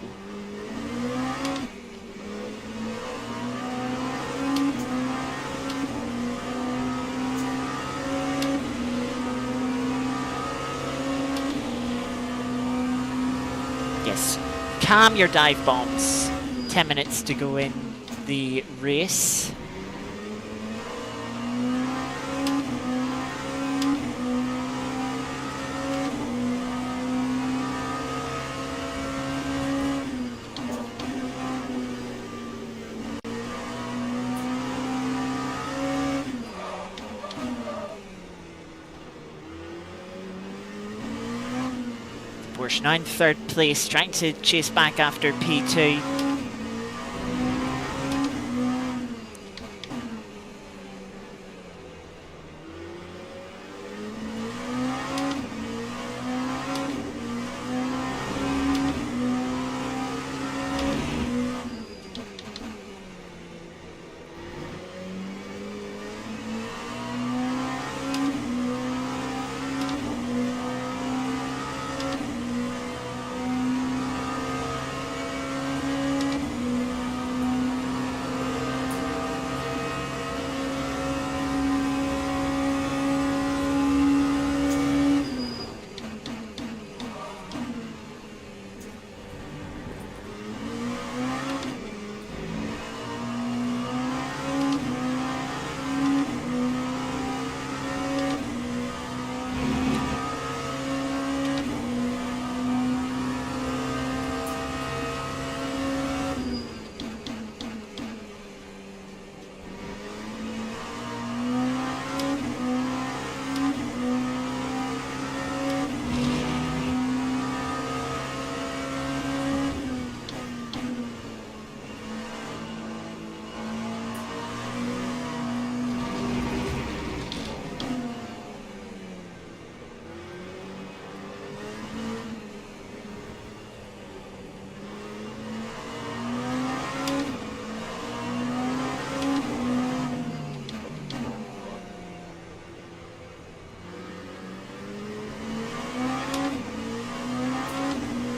Yes, calm your dive bombs. 10 minutes to go in the race. Porsche now in third place, trying to chase back after P2.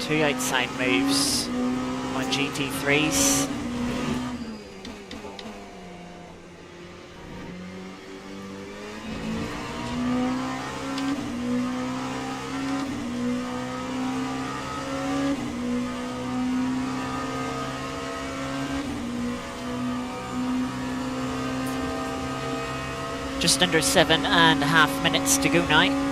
Two outside moves on GT3s. Just under 7.5 minutes to go now.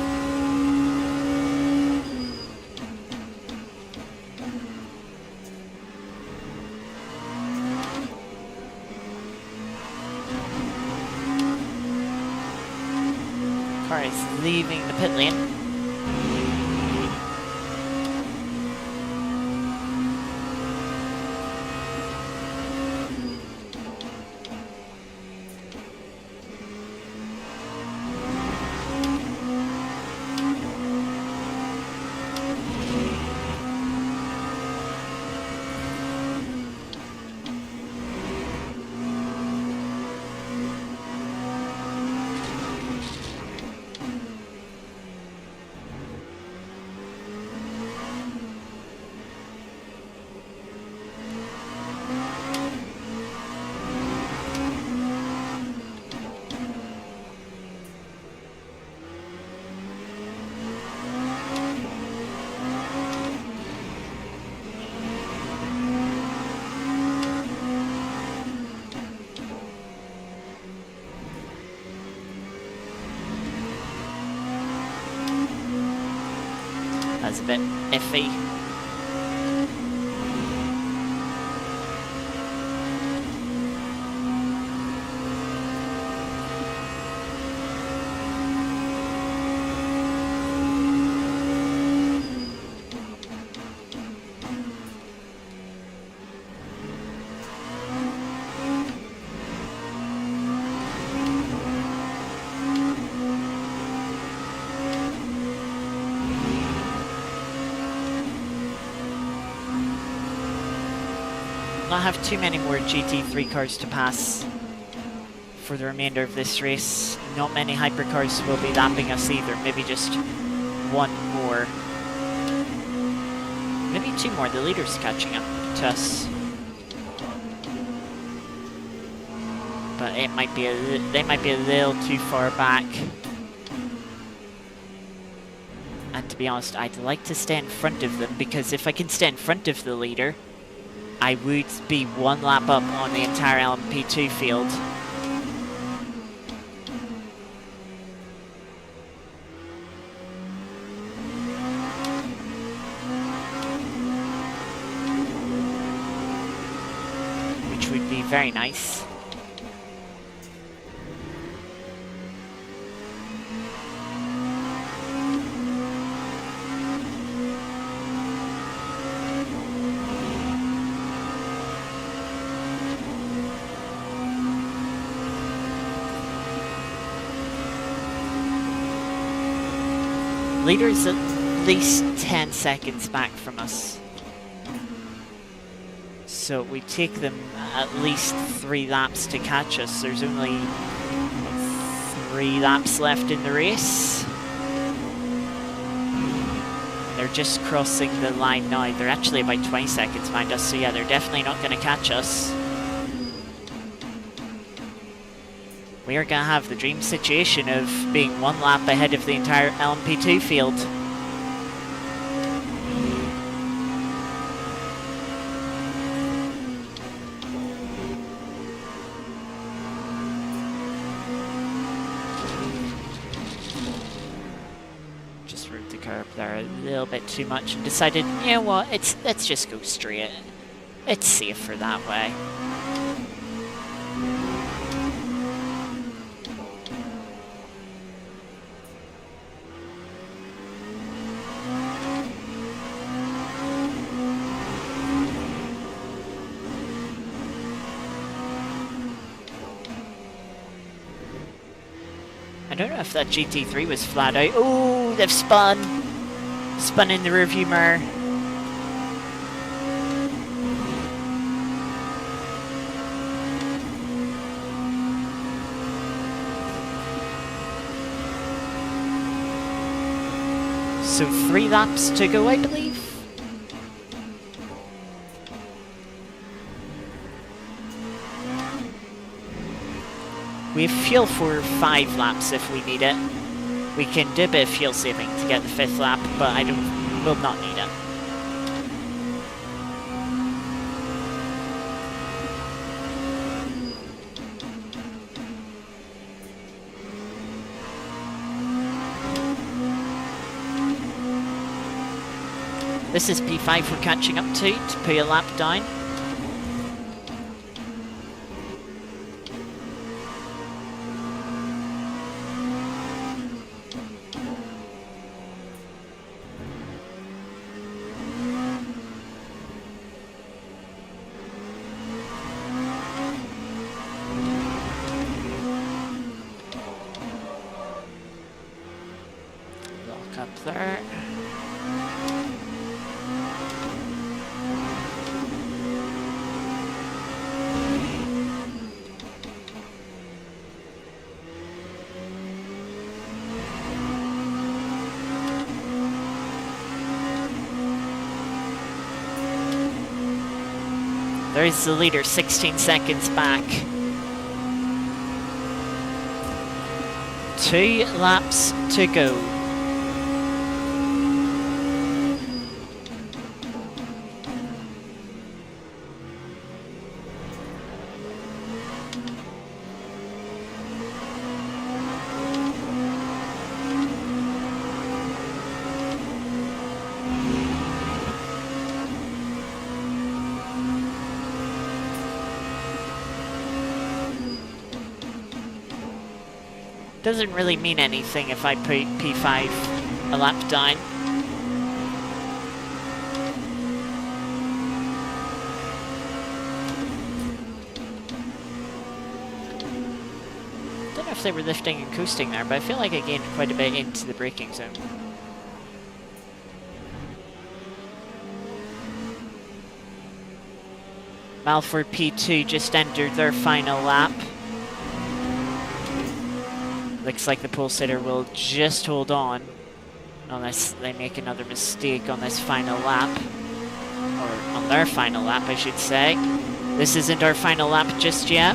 Car is leaving the pit lane. That's a bit iffy. not have too many more GT3 cars to pass for the remainder of this race. Not many hypercars will be lapping us either. Maybe just one more. Maybe two more. The leader's catching up to us. But it might be they might be a little too far back. And to be honest, I'd like to stay in front of them, because if I can stay in front of the leader, I would be one lap up on the entire LMP2 field. Which would be very nice. Leader's at least 10 seconds back from us. So we take them at least 3 laps to catch us. There's only 3 laps left in the race. They're just crossing the line now. They're actually about 20 seconds behind us, so yeah, they're definitely not going to catch us. We are going to have the dream situation of being 1 lap ahead of the entire LMP2 field. Just rode the curb there a little bit too much and decided, you know what, let's just go straight. It's safer that way. I don't know if that GT3 was flat out. Oh, they've spun. Spun in the rearview mirror. So 3 laps to go, I believe. We have fuel for 5 laps if we need it. We can do a bit of fuel saving to get the 5th lap, but will not need it. This is P5 we're catching up to put a lap down. Lock up there. There is the leader, 16 seconds back. 2 laps to go. Doesn't really mean anything if I put P5 a lap down. Don't know if they were lifting and coasting there, but I feel like I gained quite a bit into the braking zone. Malford P2 just entered their final lap. Looks like the pole sitter will just hold on unless they make another mistake on this final lap. Or on their final lap, I should say. This isn't our final lap just yet.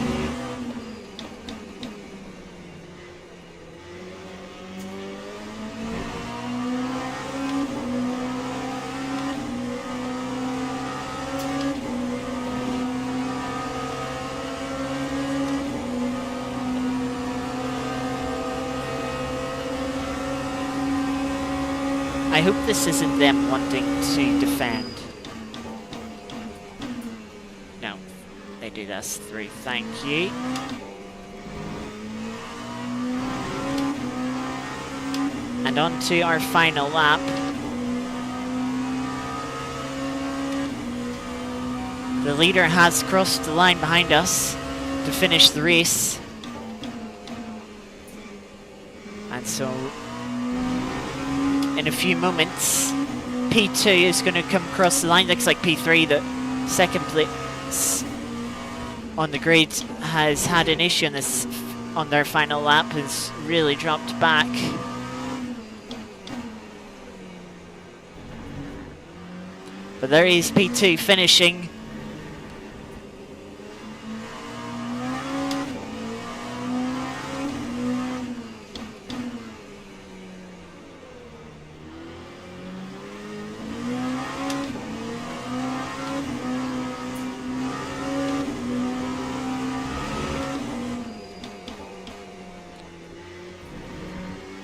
I hope this isn't them wanting to defend. No, they did us through, thank you. And on to our final lap. The leader has crossed the line behind us to finish the race. And so, in a few moments, P2 is going to come across the line. Looks like P3, the second place on the grid, has had an issue on their final lap, has really dropped back. But there is P2 finishing.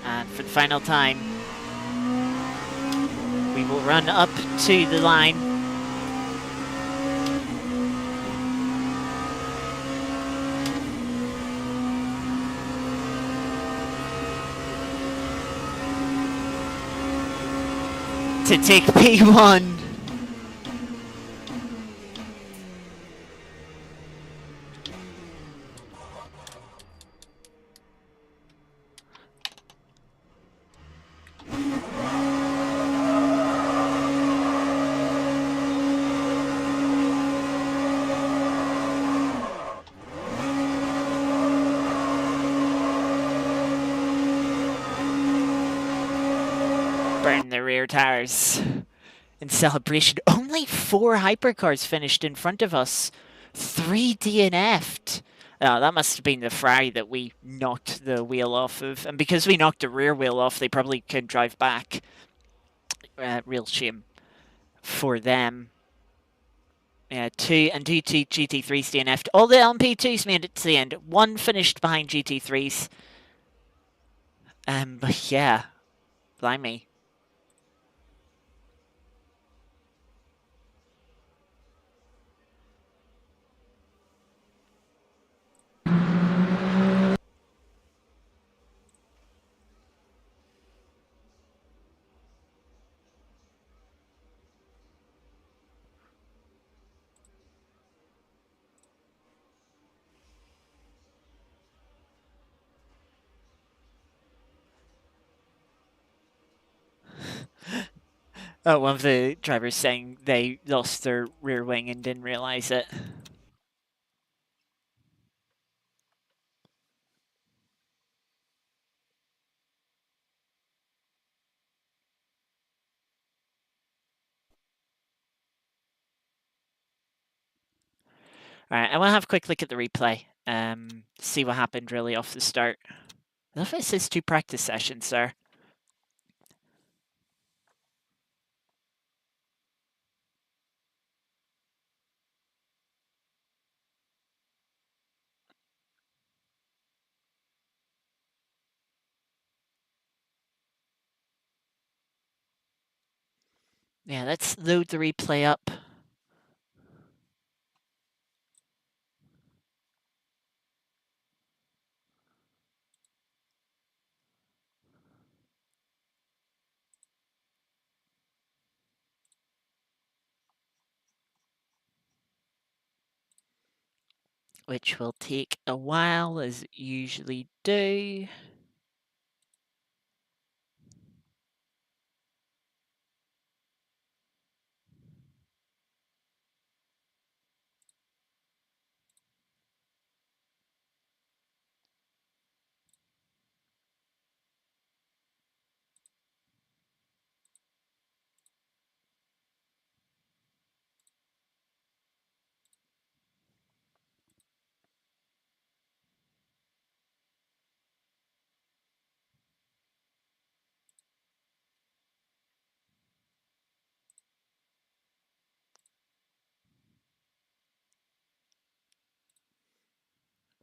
And for the final time, we will run up to the line. To take P1. Burn the rear tires. In celebration, only 4 hypercars finished in front of us. 3 DNF'd. Oh, that must have been the Ferrari that we knocked the wheel off of. And because we knocked the rear wheel off, they probably can drive back. Real shame for them. Yeah, 2 GT3s DNF'd. All the LMP2s made it to the end. 1 finished behind GT3s. But yeah, blimey. Oh, one of the drivers saying they lost their rear wing and didn't realize it. Alright, I want to have a quick look at the replay. See what happened really off the start. I love it says 2 practice sessions there. Yeah, let's load the replay up. Which will take a while, as it usually do.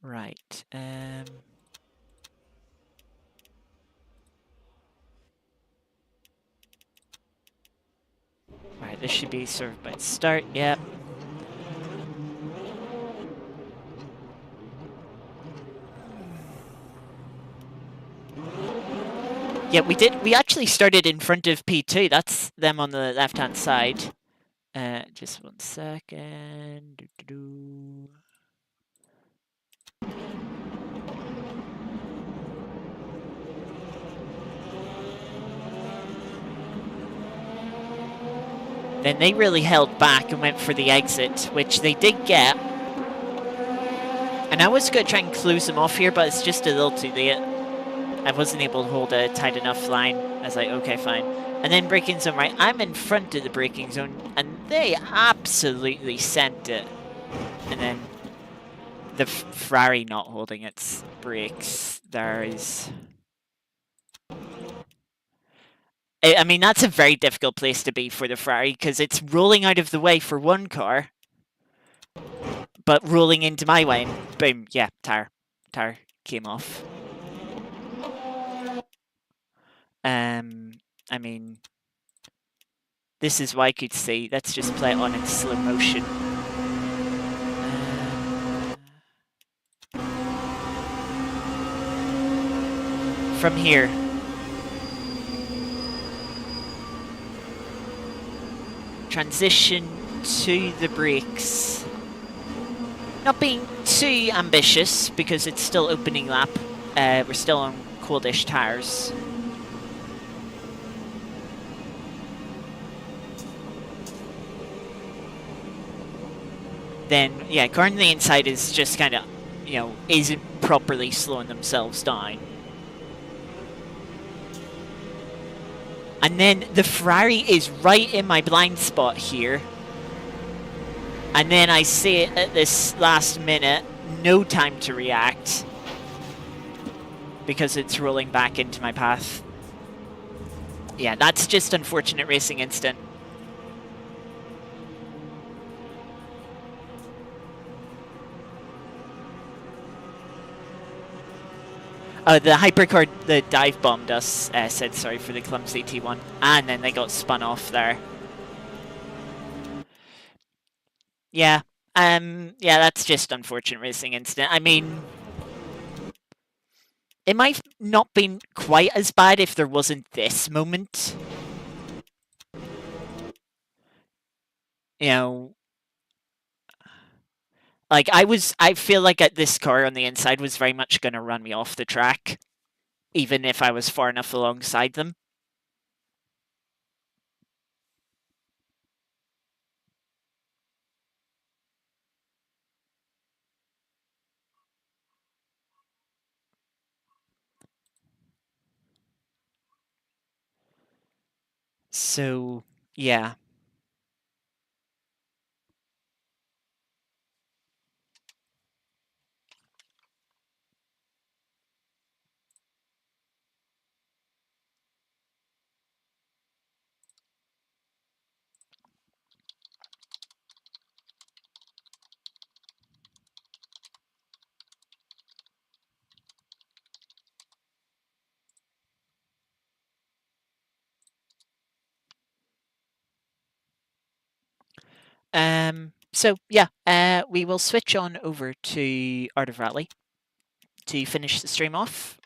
Right. Alright, this should be served by the start. Yep. Yeah, we actually started in front of P2. That's them on the left-hand side. Just 1 second. Doo-doo-doo. Then they really held back and went for the exit, which they did get. And I was going to try and close them off here, but it's just a little too late. I wasn't able to hold a tight enough line. I was like, okay, fine. And then braking zone right. I'm in front of the braking zone, and they absolutely sent it. And then the Ferrari not holding its brakes. There is... I mean, that's a very difficult place to be for the Ferrari, because it's rolling out of the way for one car, but rolling into my way, and boom, yeah, tire came off. I mean, this is why I could say, let's just play it on in slow motion. From here. Transition to the brakes. Not being too ambitious, because it's still opening lap. We're still on coldish tires. Then, yeah, car on the inside is just kind of, you know, isn't properly slowing themselves down. And then the Ferrari is right in my blind spot here. And then I see it at this last minute, no time to react, because it's rolling back into my path. Yeah, that's just unfortunate racing instant. The Hypercar, the dive bombed us, said sorry for the clumsy T1, and then they got spun off there. Yeah, yeah, that's just unfortunate racing incident. I mean, it might not been quite as bad if there wasn't this moment. You know, like I feel like this car on the inside was very much going to run me off the track, even if I was far enough alongside them. So, yeah. So yeah, we will switch on over to Art of Rally to finish the stream off,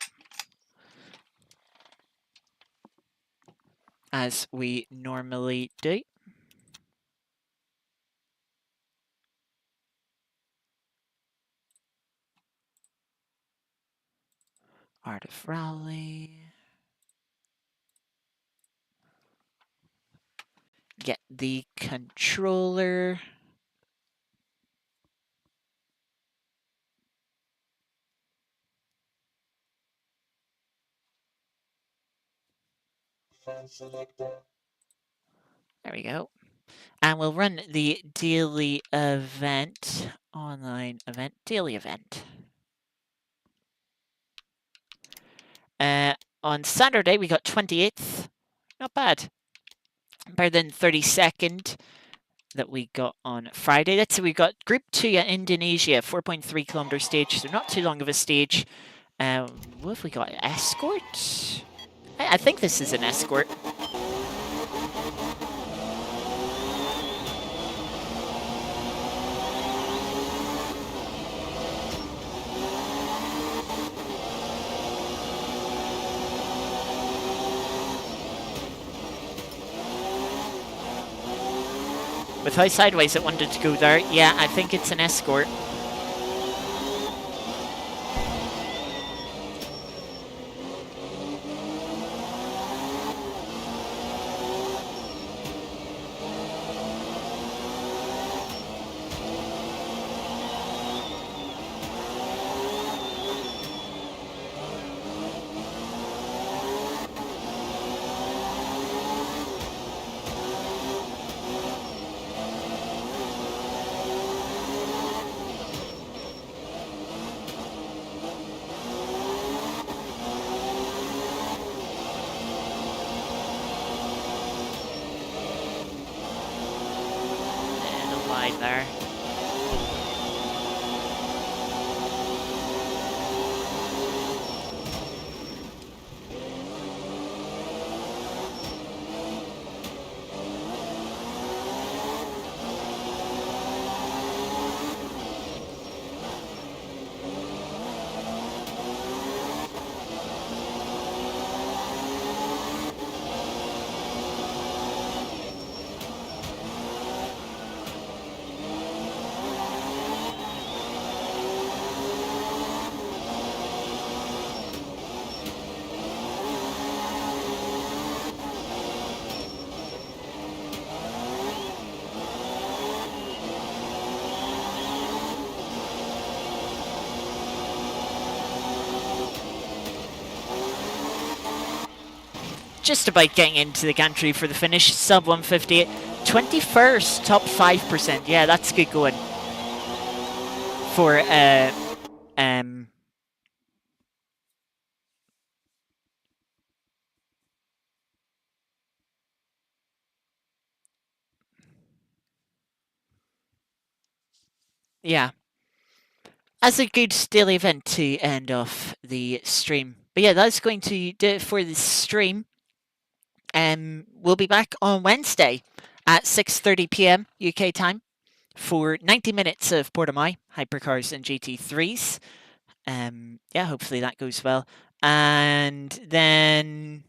as we normally do. Art of Rally. Get the controller. There we go. And we'll run the daily event, online event, daily event. On Saturday, we got 28th. Not bad. Better than 32nd. that we got on Friday. Let's see, we got Group 2 at Indonesia, 4.3 kilometer stage, so not too long of a stage. What have we got? Escort? I think this is an escort. With how sideways it wanted to go there, yeah, I think it's an escort. And a line there. Just about getting into the gantry for the finish. Sub 158. 21st, top 5%. Yeah, that's good going. For yeah. As a good daily event to end off the stream. But yeah, that's going to do it for the stream. We'll be back on Wednesday at 6:30 p.m. UK time for 90 minutes of Portamai, Hypercars and GT3s. Yeah, hopefully that goes well. And then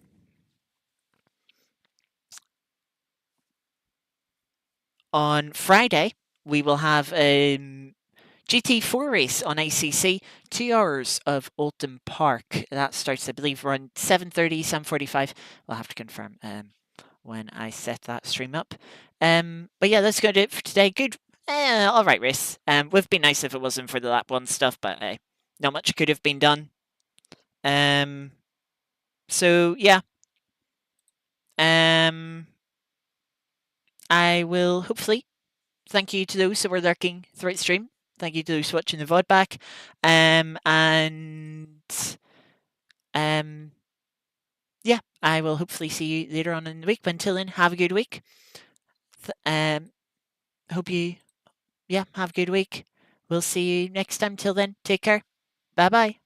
on Friday, we will have GT4 race on ACC, 2 hours of Oldham Park. That starts, I believe, around 7:30, 7:45. We'll have to confirm when I set that stream up. But yeah, that's going to do it for today. Good, all right race. Would be nice if it wasn't for the lap 1 stuff, but not much could have been done. So yeah. I will hopefully thank you to those who were lurking throughout the stream. Thank you to those watching the VOD back. Yeah, I will hopefully see you later on in the week. But until then, have a good week. Hope you, have a good week. We'll see you next time. Till then, take care. Bye bye.